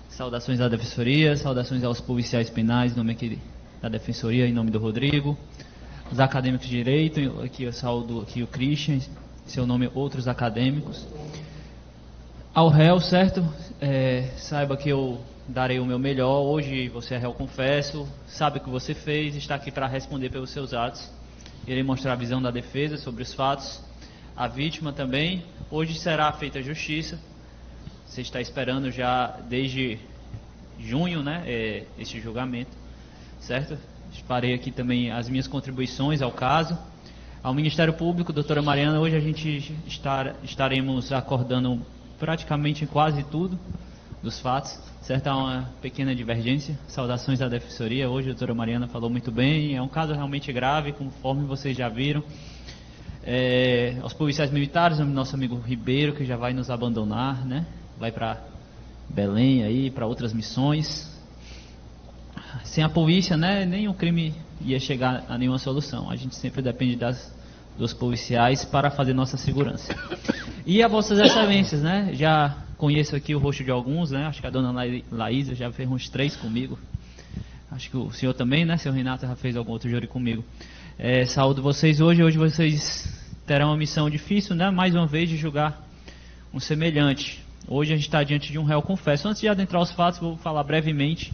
Saudações à defensoria, saudações aos policiais penais, em nome aqui da defensoria, em nome do Rodrigo. Os acadêmicos de direito, aqui eu saúdo aqui o Christian, seu nome outros acadêmicos. Ao réu, certo? Saiba que eu darei o meu melhor. Hoje você é réu, confesso, sabe o que você fez, está aqui para responder pelos seus atos. Irei mostrar a visão da defesa sobre os fatos. A vítima também. Hoje será feita a justiça. Você está esperando já desde junho, né, este julgamento, certo? Farei aqui também as minhas contribuições ao caso. Ao Ministério Público, doutora Mariana, hoje a gente estaremos acordando praticamente em quase tudo dos fatos, certo? Há uma pequena divergência. Saudações à Defensoria. Hoje a doutora Mariana falou muito bem, é um caso realmente grave, conforme vocês já viram. Aos policiais militares, o nosso amigo Ribeiro, que já vai nos abandonar, né? Vai para Belém aí, para outras missões. Sem a polícia, né, nenhum crime ia chegar a nenhuma solução. A gente sempre depende dos policiais para fazer nossa segurança. E a Vossas Excelências, né, já conheço aqui o rosto de alguns, né, acho que a dona Laísa já fez uns 3 comigo. Acho que o senhor também, né, seu Renato já fez algum outro júri comigo. Saúdo vocês hoje. Hoje vocês terão uma missão difícil, né, mais uma vez, de julgar um semelhante. Hoje a gente está diante de um réu confesso. Antes de adentrar os fatos, vou falar brevemente,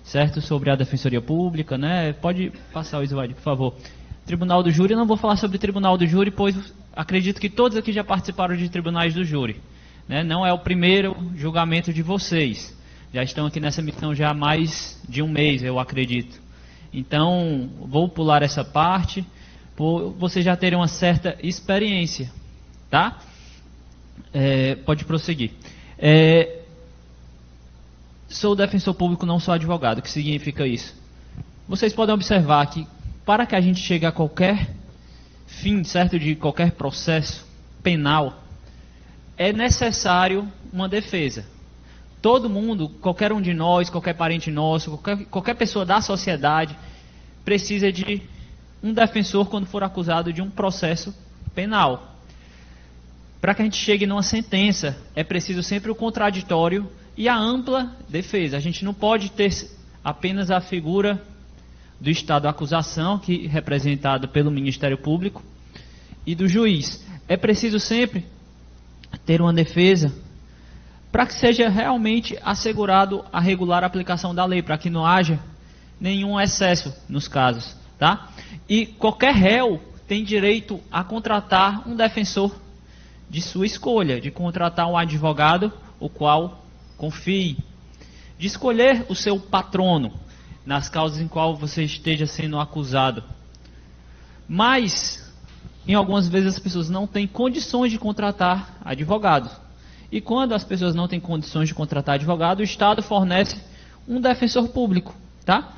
certo, sobre a Defensoria Pública, né? Pode passar o slide, por favor. Tribunal do Júri, eu não vou falar sobre Tribunal do Júri, pois acredito que todos aqui já participaram de tribunais do júri, né? Não é o primeiro julgamento de vocês. Já estão aqui nessa missão já há mais de um mês, eu acredito. Então, vou pular essa parte, por vocês já terem uma certa experiência, tá? Pode prosseguir. Sou defensor público, não sou advogado. O que significa isso? Vocês podem observar que para que a gente chegue a qualquer fim, certo, de qualquer processo penal, é necessário uma defesa. Todo mundo, qualquer um de nós, qualquer parente nosso, qualquer pessoa da sociedade precisa de um defensor quando for acusado de um processo penal. Para que a gente chegue numa sentença, é preciso sempre o contraditório e a ampla defesa. A gente não pode ter apenas a figura do estado de acusação, que é representado pelo Ministério Público, e do juiz. É preciso sempre ter uma defesa para que seja realmente assegurado a regular aplicação da lei, para que não haja nenhum excesso nos casos, tá? E qualquer réu tem direito a contratar um defensor de sua escolha, de contratar um advogado o qual confie, de escolher o seu patrono nas causas em qual você esteja sendo acusado. Mas, em algumas vezes as pessoas não têm condições de contratar advogado. E quando as pessoas não têm condições de contratar advogado, o Estado fornece um defensor público, tá?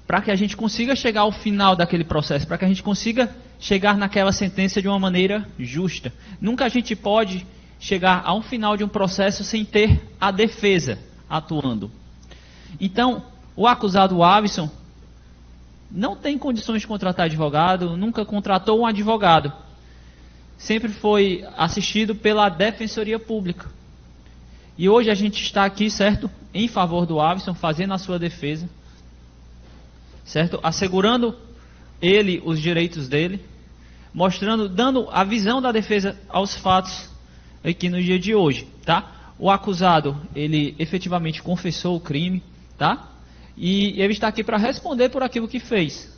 Para que a gente consiga chegar ao final daquele processo, para que a gente consiga chegar naquela sentença de uma maneira justa. Nunca a gente pode chegar a um final de um processo sem ter a defesa atuando. Então, o acusado Avison não tem condições de contratar advogado, nunca contratou um advogado. Sempre foi assistido pela Defensoria Pública. E hoje a gente está aqui, certo, em favor do Avison, fazendo a sua defesa, certo, assegurando ele os direitos dele, mostrando, dando a visão da defesa aos fatos aqui no dia de hoje, tá? O acusado, ele efetivamente confessou o crime, tá? E ele está aqui para responder por aquilo que fez.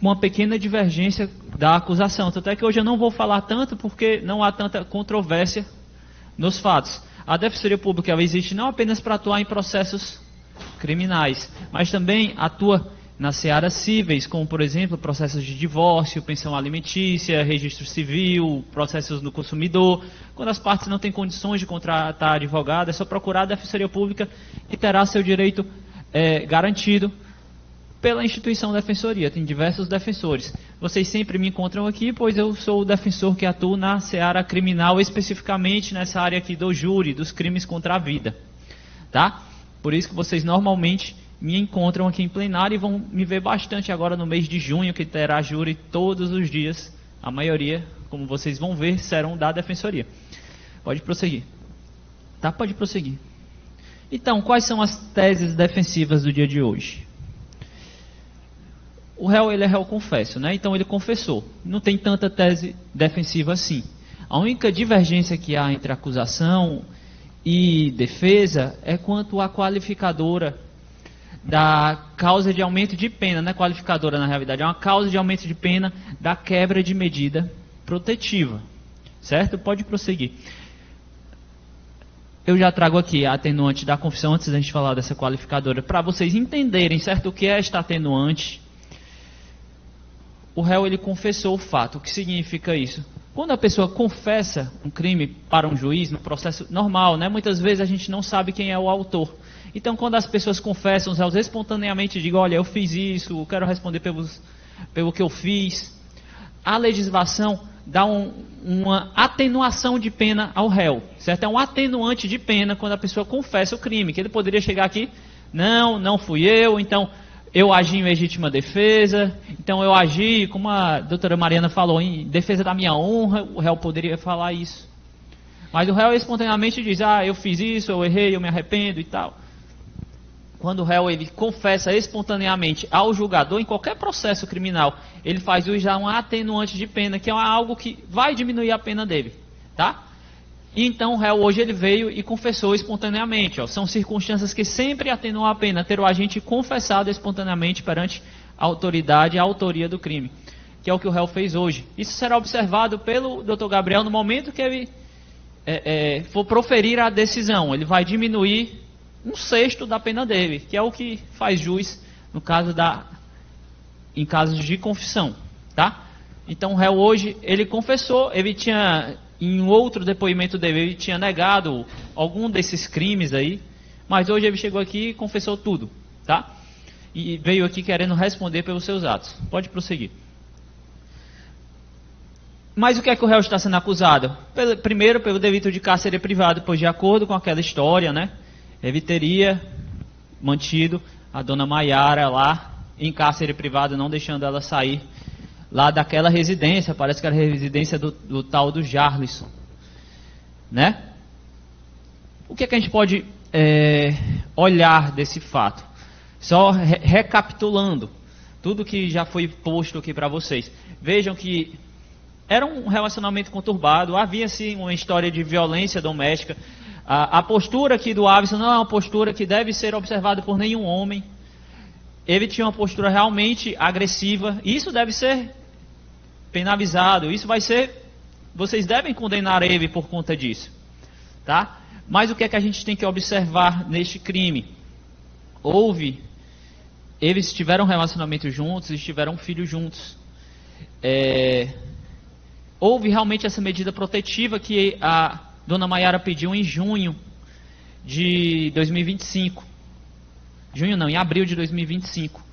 Uma pequena divergência da acusação. Tanto é que hoje eu não vou falar tanto porque não há tanta controvérsia nos fatos. A Defensoria Pública ela existe não apenas para atuar em processos criminais, mas também atua nas searas cíveis, como por exemplo processos de divórcio, pensão alimentícia, registro civil, processos do consumidor. Quando as partes não têm condições de contratar advogado, é só procurar a Defensoria Pública e terá seu direito garantido pela instituição Defensoria. Tem diversos defensores. Vocês sempre me encontram aqui, pois eu sou o defensor que atua na seara criminal, especificamente nessa área aqui do júri, dos crimes contra a vida, tá? Por isso que vocês normalmente me encontram aqui em plenário e vão me ver bastante agora no mês de junho, que terá júri todos os dias. A maioria, como vocês vão ver, serão da Defensoria. Pode prosseguir. Tá? Pode prosseguir. Então, quais são as teses defensivas do dia de hoje? O réu, ele é réu confesso, né? Então ele confessou. Não tem tanta tese defensiva assim. A única divergência que há entre acusação e defesa é quanto à qualificadora da causa de aumento de pena, não é qualificadora na realidade, é uma causa de aumento de pena da quebra de medida protetiva, certo? Pode prosseguir. Eu já trago aqui a atenuante da confissão antes da gente falar dessa qualificadora, para vocês entenderem, certo, o que é esta atenuante. o réu ele confessou o fato. O que significa isso? Quando a pessoa confessa um crime para um juiz, no processo normal, né, muitas vezes a gente não sabe quem é o autor. Então, quando as pessoas confessam, os réus espontaneamente digam, olha, eu fiz isso, eu quero responder pelo que eu fiz. A legislação dá uma atenuação de pena ao réu, certo? É um atenuante de pena quando a pessoa confessa o crime, que ele poderia chegar aqui, não fui eu, então eu agi em legítima defesa, então eu agi, como a doutora Mariana falou, em defesa da minha honra, o réu poderia falar isso. Mas o réu espontaneamente diz, eu fiz isso, eu errei, eu me arrependo e tal. Quando o réu ele confessa espontaneamente ao julgador, em qualquer processo criminal, ele faz uso já um atenuante de pena, que é algo que vai diminuir a pena dele, tá? E então o réu hoje ele veio e confessou espontaneamente. São circunstâncias que sempre atenuam a pena, ter o agente confessado espontaneamente perante a autoridade e a autoria do crime, que é o que o réu fez hoje. Isso será observado pelo Dr. Gabriel no momento que ele for proferir a decisão. Ele vai diminuir 1/6 da pena dele, que é o que faz jus no caso em casos de confissão, tá? Então o réu hoje, ele confessou, ele tinha, em outro depoimento dele, ele tinha negado algum desses crimes aí, mas hoje ele chegou aqui e confessou tudo, tá? E veio aqui querendo responder pelos seus atos. Pode prosseguir. Mas o que é que o réu está sendo acusado? Primeiro, pelo delito de cárcere privado, pois de acordo com aquela história, né? Ele teria mantido a dona Maiara lá em cárcere privado, não deixando ela sair lá daquela residência, parece que era a residência do tal do Jarlisson, né? O que é que a gente pode olhar desse fato? Só recapitulando tudo que já foi posto aqui para vocês. Vejam que era um relacionamento conturbado, havia sim uma história de violência doméstica. A postura aqui do Avison não é uma postura que deve ser observada por nenhum homem. Ele tinha uma postura realmente agressiva. Isso deve ser penalizado. Isso vai ser... Vocês devem condenar ele por conta disso, tá? Mas o que é que a gente tem que observar neste crime? Eles tiveram um relacionamento juntos, eles tiveram um filho juntos. Houve realmente essa medida protetiva que a dona Maiara pediu em junho de 2025. Em abril de 2025.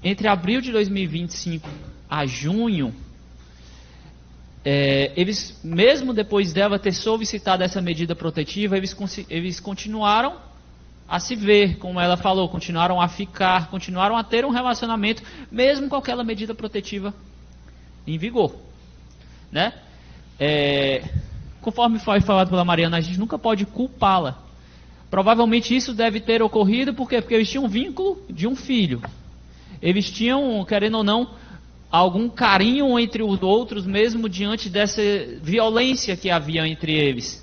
Entre abril de 2025 a junho, eles, mesmo depois dela ter solicitado essa medida protetiva, eles continuaram a se ver, como ela falou, continuaram a ficar, continuaram a ter um relacionamento, mesmo com aquela medida protetiva em vigor, né? Conforme foi falado pela Mariana, a gente nunca pode culpá-la. Provavelmente isso deve ter ocorrido porque eles tinham um vínculo de um filho. Eles tinham, querendo ou não, algum carinho entre os outros, mesmo diante dessa violência que havia entre eles.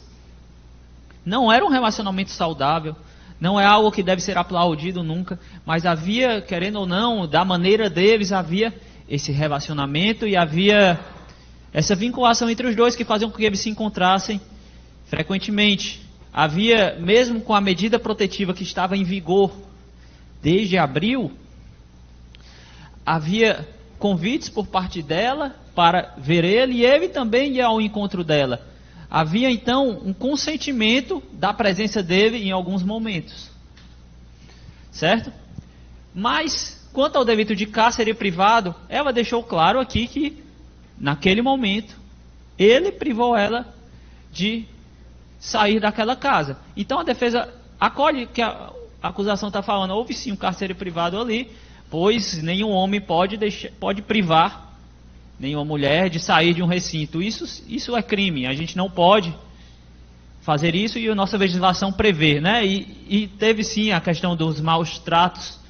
Não era um relacionamento saudável, não é algo que deve ser aplaudido nunca, mas havia, querendo ou não, da maneira deles, havia esse relacionamento e havia essa vinculação entre os dois que faziam com que eles se encontrassem frequentemente. Havia, mesmo com a medida protetiva que estava em vigor desde abril, havia convites por parte dela para ver ele e ele também ia ao encontro dela. Havia então um consentimento da presença dele em alguns momentos, certo? Mas quanto ao delito de cárcere privado, ela deixou claro aqui que naquele momento ele privou ela de sair daquela casa. Então a defesa acolhe que a acusação está falando, houve sim um cárcere privado ali, pois nenhum homem pode privar nenhuma mulher de sair de um recinto. Isso é crime, a gente não pode fazer isso e a nossa legislação prevê, né? E teve sim a questão dos maus tratos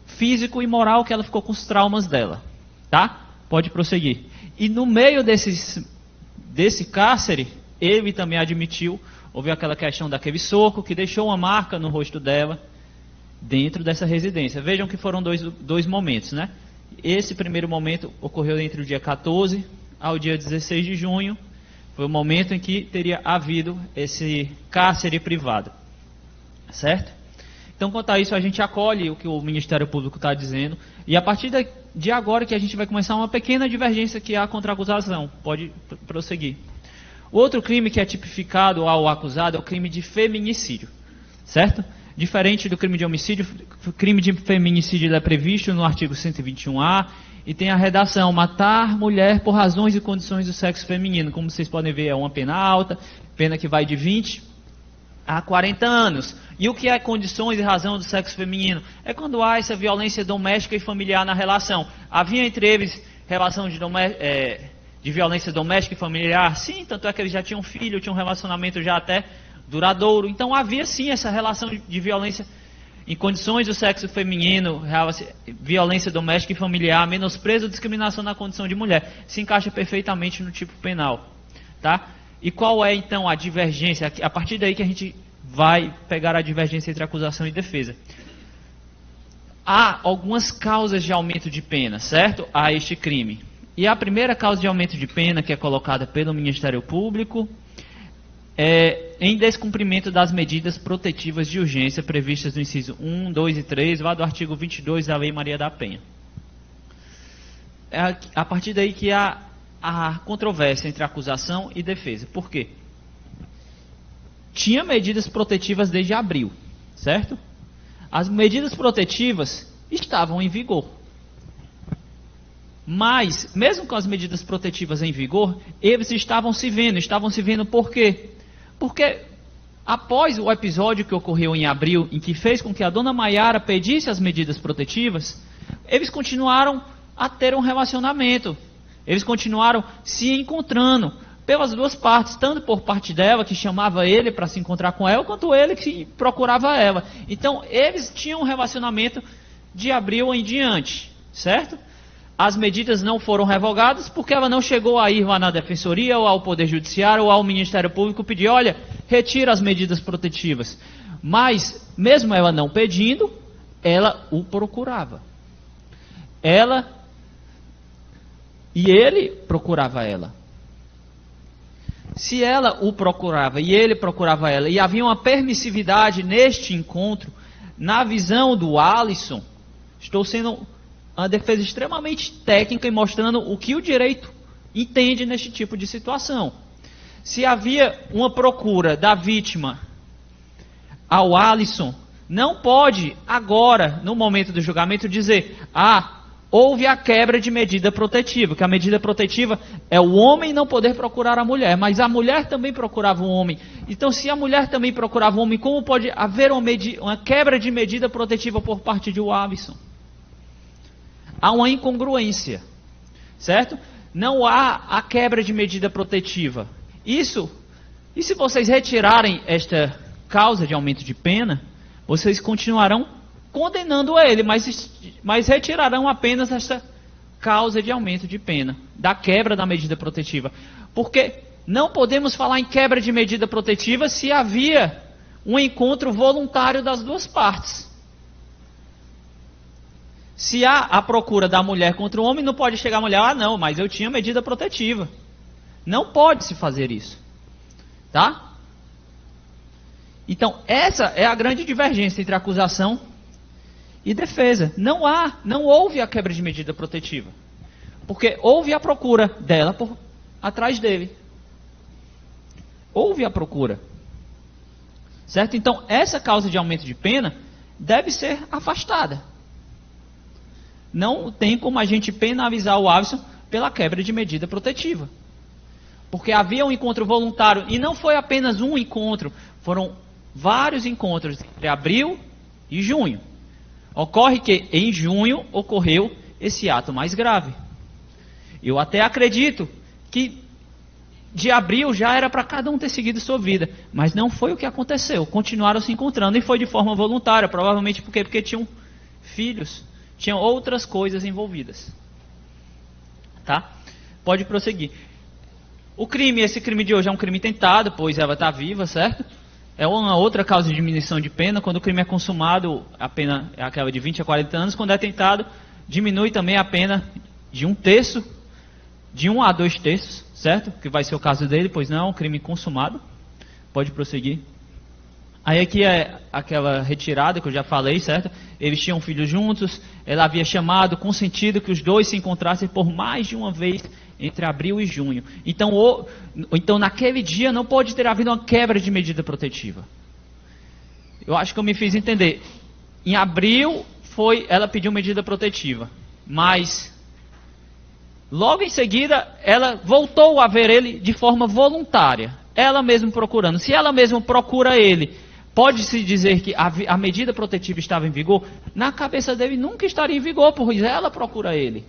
físico e moral, que ela ficou com os traumas dela, tá? Pode prosseguir. E no meio desse cárcere, ele também admitiu, houve aquela questão daquele soco que deixou uma marca no rosto dela dentro dessa residência. Vejam que foram dois momentos, né? Esse primeiro momento ocorreu entre o dia 14 ao dia 16 de junho. Foi o momento em que teria havido esse cárcere privado, certo? Então, quanto a isso, a gente acolhe o que o Ministério Público está dizendo. E a partir de agora que a gente vai começar uma pequena divergência que há contra a acusação. Pode prosseguir. Outro crime que é tipificado ao acusado é o crime de feminicídio, certo? Diferente do crime de homicídio, o crime de feminicídio é previsto no artigo 121A e tem a redação: matar mulher por razões e condições do sexo feminino. Como vocês podem ver, é uma pena alta, pena que vai de 20 a 40 anos. E o que é condições e razão do sexo feminino? É quando há essa violência doméstica e familiar na relação. Havia entre eles relação de violência doméstica e familiar? Sim, tanto é que eles já tinham filho, tinham um relacionamento já até duradouro. Então havia sim essa relação de violência em condições do sexo feminino, violência doméstica e familiar, menosprezo ou discriminação na condição de mulher. Se encaixa perfeitamente no tipo penal. Tá? E qual é então a divergência? A partir daí que a gente vai pegar a divergência entre acusação e defesa. Há algumas causas de aumento de pena, certo? A este crime. E a primeira causa de aumento de pena que é colocada pelo Ministério Público é em descumprimento das medidas protetivas de urgência previstas no inciso 1, 2 e 3, lá do artigo 22 da Lei Maria da Penha. É a partir daí que há a controvérsia entre acusação e defesa. Por quê? Tinha medidas protetivas desde abril, certo? As medidas protetivas estavam em vigor. Mas, mesmo com as medidas protetivas em vigor, eles estavam se vendo por quê? Porque após o episódio que ocorreu em abril, em que fez com que a dona Maiara pedisse as medidas protetivas, eles continuaram a ter um relacionamento. Eles continuaram se encontrando pelas duas partes, tanto por parte dela, que chamava ele para se encontrar com ela, quanto ele que procurava ela. Então, eles tinham um relacionamento de abril em diante, certo? As medidas não foram revogadas porque ela não chegou a ir lá na Defensoria ou ao Poder Judiciário ou ao Ministério Público pedir: olha, retira as medidas protetivas. Mas, mesmo ela não pedindo, ela o procurava. E ele procurava ela. Se ela o procurava e ele procurava ela, e havia uma permissividade neste encontro, na visão do Alisson, estou sendo uma defesa extremamente técnica e mostrando o que o direito entende neste tipo de situação. Se havia uma procura da vítima ao Alisson, não pode agora, no momento do julgamento, dizer: houve a quebra de medida protetiva, que a medida protetiva é o homem não poder procurar a mulher, mas a mulher também procurava o homem. Então, se a mulher também procurava o homem, como pode haver uma quebra de medida protetiva por parte de Alisson? Há uma incongruência, certo? Não há a quebra de medida protetiva. E se vocês retirarem esta causa de aumento de pena, vocês continuarão condenando ele, mas retirarão apenas esta causa de aumento de pena, da quebra da medida protetiva. Porque não podemos falar em quebra de medida protetiva se havia um encontro voluntário das duas partes. Se há a procura da mulher contra o homem, não pode chegar a mulher: não, mas eu tinha medida protetiva. Não pode se fazer isso. Tá? Então, essa é a grande divergência entre acusação e defesa. Não houve a quebra de medida protetiva. Porque houve a procura dela atrás dele. Houve a procura. Certo? Então, essa causa de aumento de pena deve ser afastada. Não tem como a gente penalizar o Alisson pela quebra de medida protetiva. Porque havia um encontro voluntário, e não foi apenas um encontro, foram vários encontros entre abril e junho. Ocorre que em junho ocorreu esse ato mais grave. Eu até acredito que de abril já era para cada um ter seguido sua vida, mas não foi o que aconteceu. Continuaram se encontrando e foi de forma voluntária, provavelmente porque tinham filhos. Tinham outras coisas envolvidas. Tá? Pode prosseguir. Esse crime de hoje é um crime tentado, pois ela está viva, certo? É uma outra causa de diminuição de pena. Quando o crime é consumado, a pena é aquela de 20 a 40 anos. Quando é tentado, diminui também a pena de 1/3, de 1 a 2/3, certo? Que vai ser o caso dele, pois não é um crime consumado. Pode prosseguir. Aí aqui é aquela retirada que eu já falei, certo? Eles tinham filhos juntos, ela havia chamado, consentido que os dois se encontrassem por mais de uma vez entre abril e junho. Então naquele dia não pode ter havido uma quebra de medida protetiva. Eu acho que eu me fiz entender. Em abril ela pediu medida protetiva, mas logo em seguida ela voltou a ver ele de forma voluntária, ela mesma procurando. Se ela mesma procura ele, pode-se dizer que a medida protetiva estava em vigor? Na cabeça dele nunca estaria em vigor, pois ela procura ele.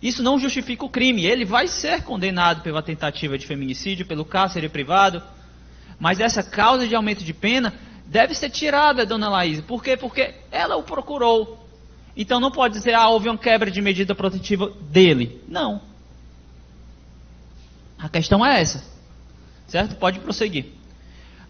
Isso não justifica o crime. Ele vai ser condenado pela tentativa de feminicídio, pelo cárcere privado, mas essa causa de aumento de pena deve ser tirada, dona Laís. Por quê? Porque ela o procurou. Então não pode dizer, houve uma quebra de medida protetiva dele. Não. A questão é essa. Certo? Pode prosseguir.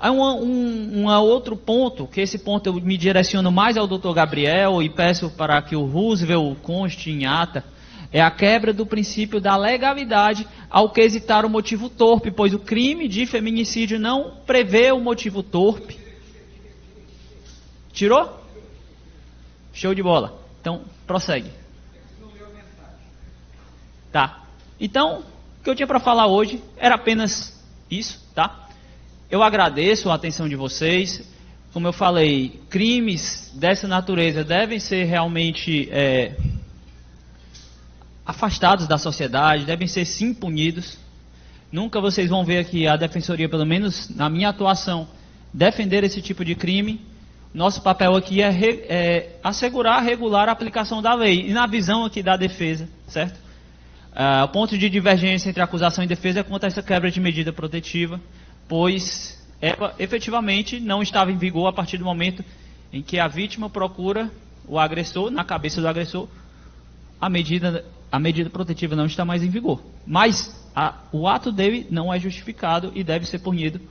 Há um outro ponto, que esse ponto eu me direciono mais ao Dr. Gabriel e peço para que o Roosevelt conste em ata, é a quebra do princípio da legalidade ao quesitar o motivo torpe, pois o crime de feminicídio não prevê o motivo torpe. Tirou? Show de bola. Então, prossegue. Tá. Então, o que eu tinha para falar hoje era apenas isso, tá? Eu agradeço a atenção de vocês. Como eu falei, crimes dessa natureza devem ser realmente afastados da sociedade, devem ser sim punidos. Nunca vocês vão ver aqui a defensoria, pelo menos na minha atuação, defender esse tipo de crime. Nosso papel aqui é assegurar, regular a aplicação da lei. E na visão aqui da defesa, certo? O ponto de divergência entre acusação e defesa é quanto a essa quebra de medida protetiva, pois ela efetivamente não estava em vigor a partir do momento em que a vítima procura o agressor, na cabeça do agressor, a medida protetiva não está mais em vigor. Mas o ato dele não é justificado e deve ser punido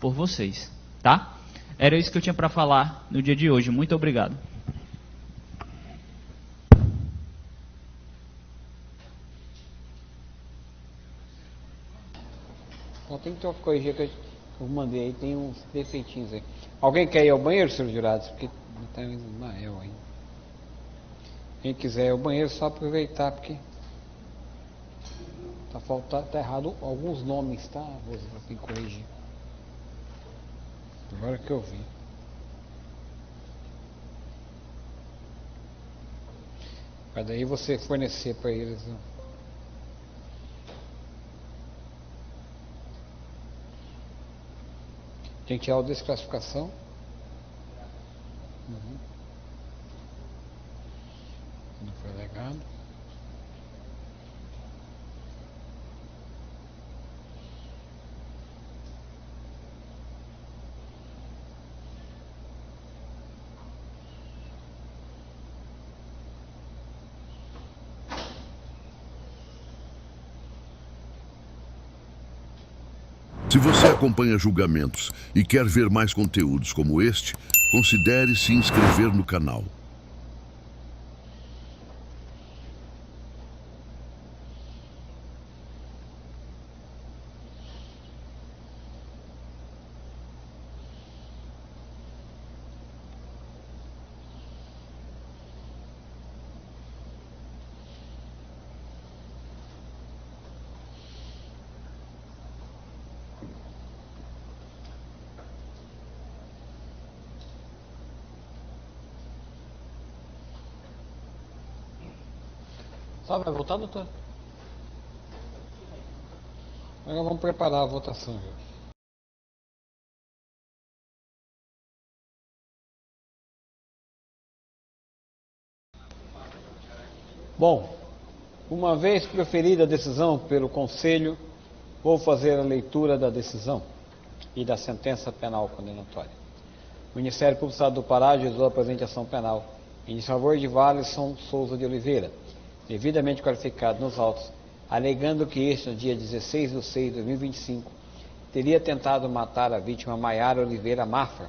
por vocês, tá? Era isso que eu tinha para falar no dia de hoje. Muito obrigado. Só tem que corrigir que eu mandei aí, tem uns defeitinhos aí. Alguém quer ir ao banheiro, senhores jurados? Porque não está em Ismael ainda. Quem quiser ir ao banheiro, só aproveitar, porque tá errado alguns nomes, tá, Rosa, para quem corrigir. Agora que eu vi. Para daí você fornecer para eles. Tem que tirar a desclassificação. Não foi legado. Se você acompanha julgamentos e quer ver mais conteúdos como este, considere se inscrever no canal. Só vai votar, doutor? Agora vamos preparar a votação. Viu? Bom, uma vez proferida a decisão pelo Conselho, vou fazer a leitura da decisão e da sentença penal condenatória. O Ministério Público do Estado do Pará ajuizou a presente ação penal em favor de Walisson Souza de Oliveira, devidamente qualificado nos autos, alegando que este, no dia 16/6/2025, teria tentado matar a vítima Maiara Oliveira Mafra,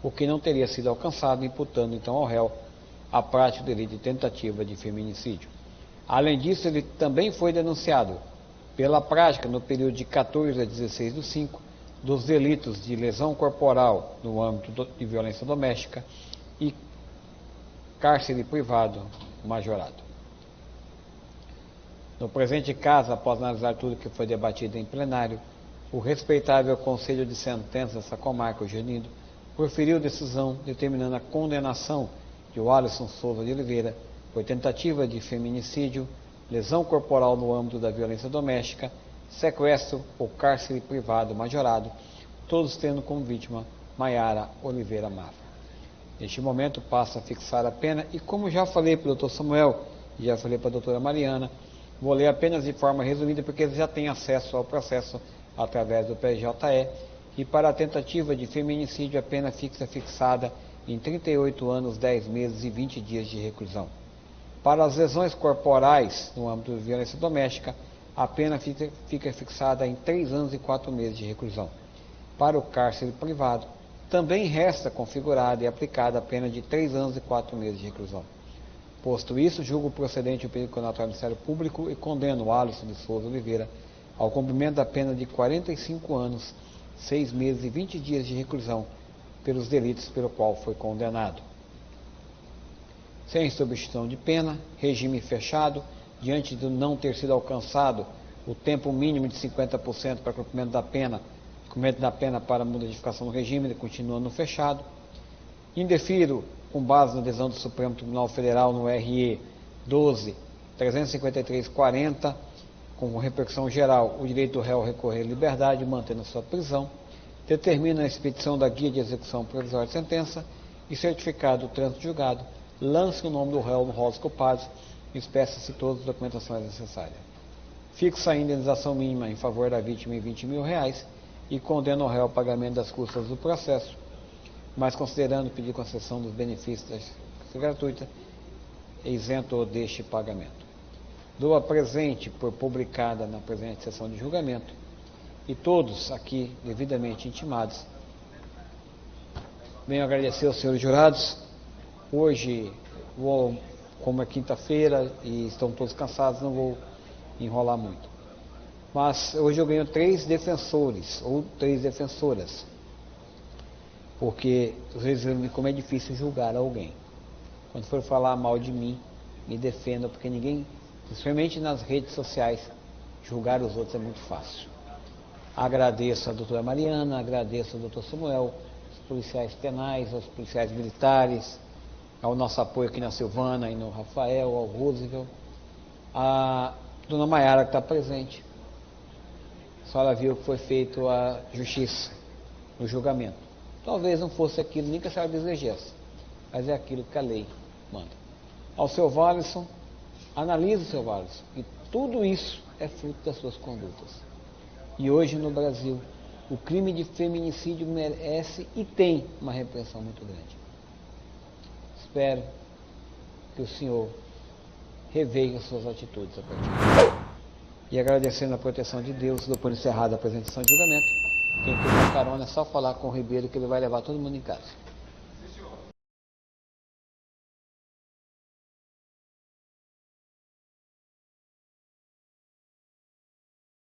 o que não teria sido alcançado, imputando então ao réu a prática do delito de tentativa de feminicídio. Além disso, ele também foi denunciado Pela prática, no período de 14 a 16/5, dos delitos de lesão corporal no âmbito de violência doméstica e cárcere privado majorado. No presente caso, após analisar tudo que foi debatido em plenário, o respeitável Conselho de Sentença dessa comarca, o Genido, proferiu decisão determinando a condenação de Alisson Souza de Oliveira por tentativa de feminicídio, lesão corporal no âmbito da violência doméstica, sequestro ou cárcere privado majorado, todos tendo como vítima Maiara Oliveira Mafra. Neste momento passa a fixar a pena e, como já falei para o Dr. Samuel e já falei para a doutora Mariana, vou ler apenas de forma resumida porque eles já têm acesso ao processo através do PJE, e para a tentativa de feminicídio a pena fixa fixada em 38 anos, 10 meses e 20 dias de reclusão. Para as lesões corporais no âmbito de violência doméstica, a pena fica fixada em 3 anos e 4 meses de reclusão. Para o cárcere privado, também resta configurada e aplicada a pena de 3 anos e 4 meses de reclusão. Posto isso, julgo procedente o pedido condenatório do Ministério Público e condeno Alisson de Souza Oliveira ao cumprimento da pena de 45 anos, 6 meses e 20 dias de reclusão pelos delitos pelo qual foi condenado. Sem substituição de pena, regime fechado, diante de não ter sido alcançado o tempo mínimo de 50% para cumprimento da pena para modificação do regime, ele continua no fechado. Indefiro, com base na decisão do Supremo Tribunal Federal no RE 12.353/40, com repercussão geral, o direito do réu a recorrer à liberdade, mantendo a sua prisão, determina a expedição da guia de execução provisória de sentença e certificado do trânsito julgado, lança o nome do réu no rol dos culpados e peça-se todas as documentações necessárias. Fixa a indenização mínima em favor da vítima em R$20 mil e condena o réu ao pagamento das custas do processo, mas considerando pedir concessão dos benefícios da justiça gratuita, isento deste pagamento. Dou a presente por publicada na presente sessão de julgamento e todos aqui devidamente intimados. Venho agradecer aos senhores jurados. Hoje, como é quinta-feira e estão todos cansados, não vou enrolar muito. Mas hoje eu ganho 3 defensores ou 3 defensoras, porque vocês viram como é difícil julgar alguém. Quando for falar mal de mim, me defendam, porque ninguém, principalmente nas redes sociais, julgar os outros é muito fácil. Agradeço a doutora Mariana, agradeço ao doutor Samuel, aos policiais penais, aos policiais militares, ao nosso apoio aqui na Silvana e no Rafael, ao Roosevelt, a dona Maiara que está presente. A senhora viu que foi feito a justiça no julgamento. Talvez não fosse aquilo nem que a senhora desejasse, mas é aquilo que a lei manda. Ao seu Walisson, analise o seu Walisson, e tudo isso é fruto das suas condutas. E hoje no Brasil, o crime de feminicídio merece e tem uma repressão muito grande. Espero que o senhor reveja suas atitudes a partir de agora. E agradecendo a proteção de Deus, dou por encerrada a apresentação de julgamento. Quem quiser carona é só falar com o Ribeiro que ele vai levar todo mundo em casa.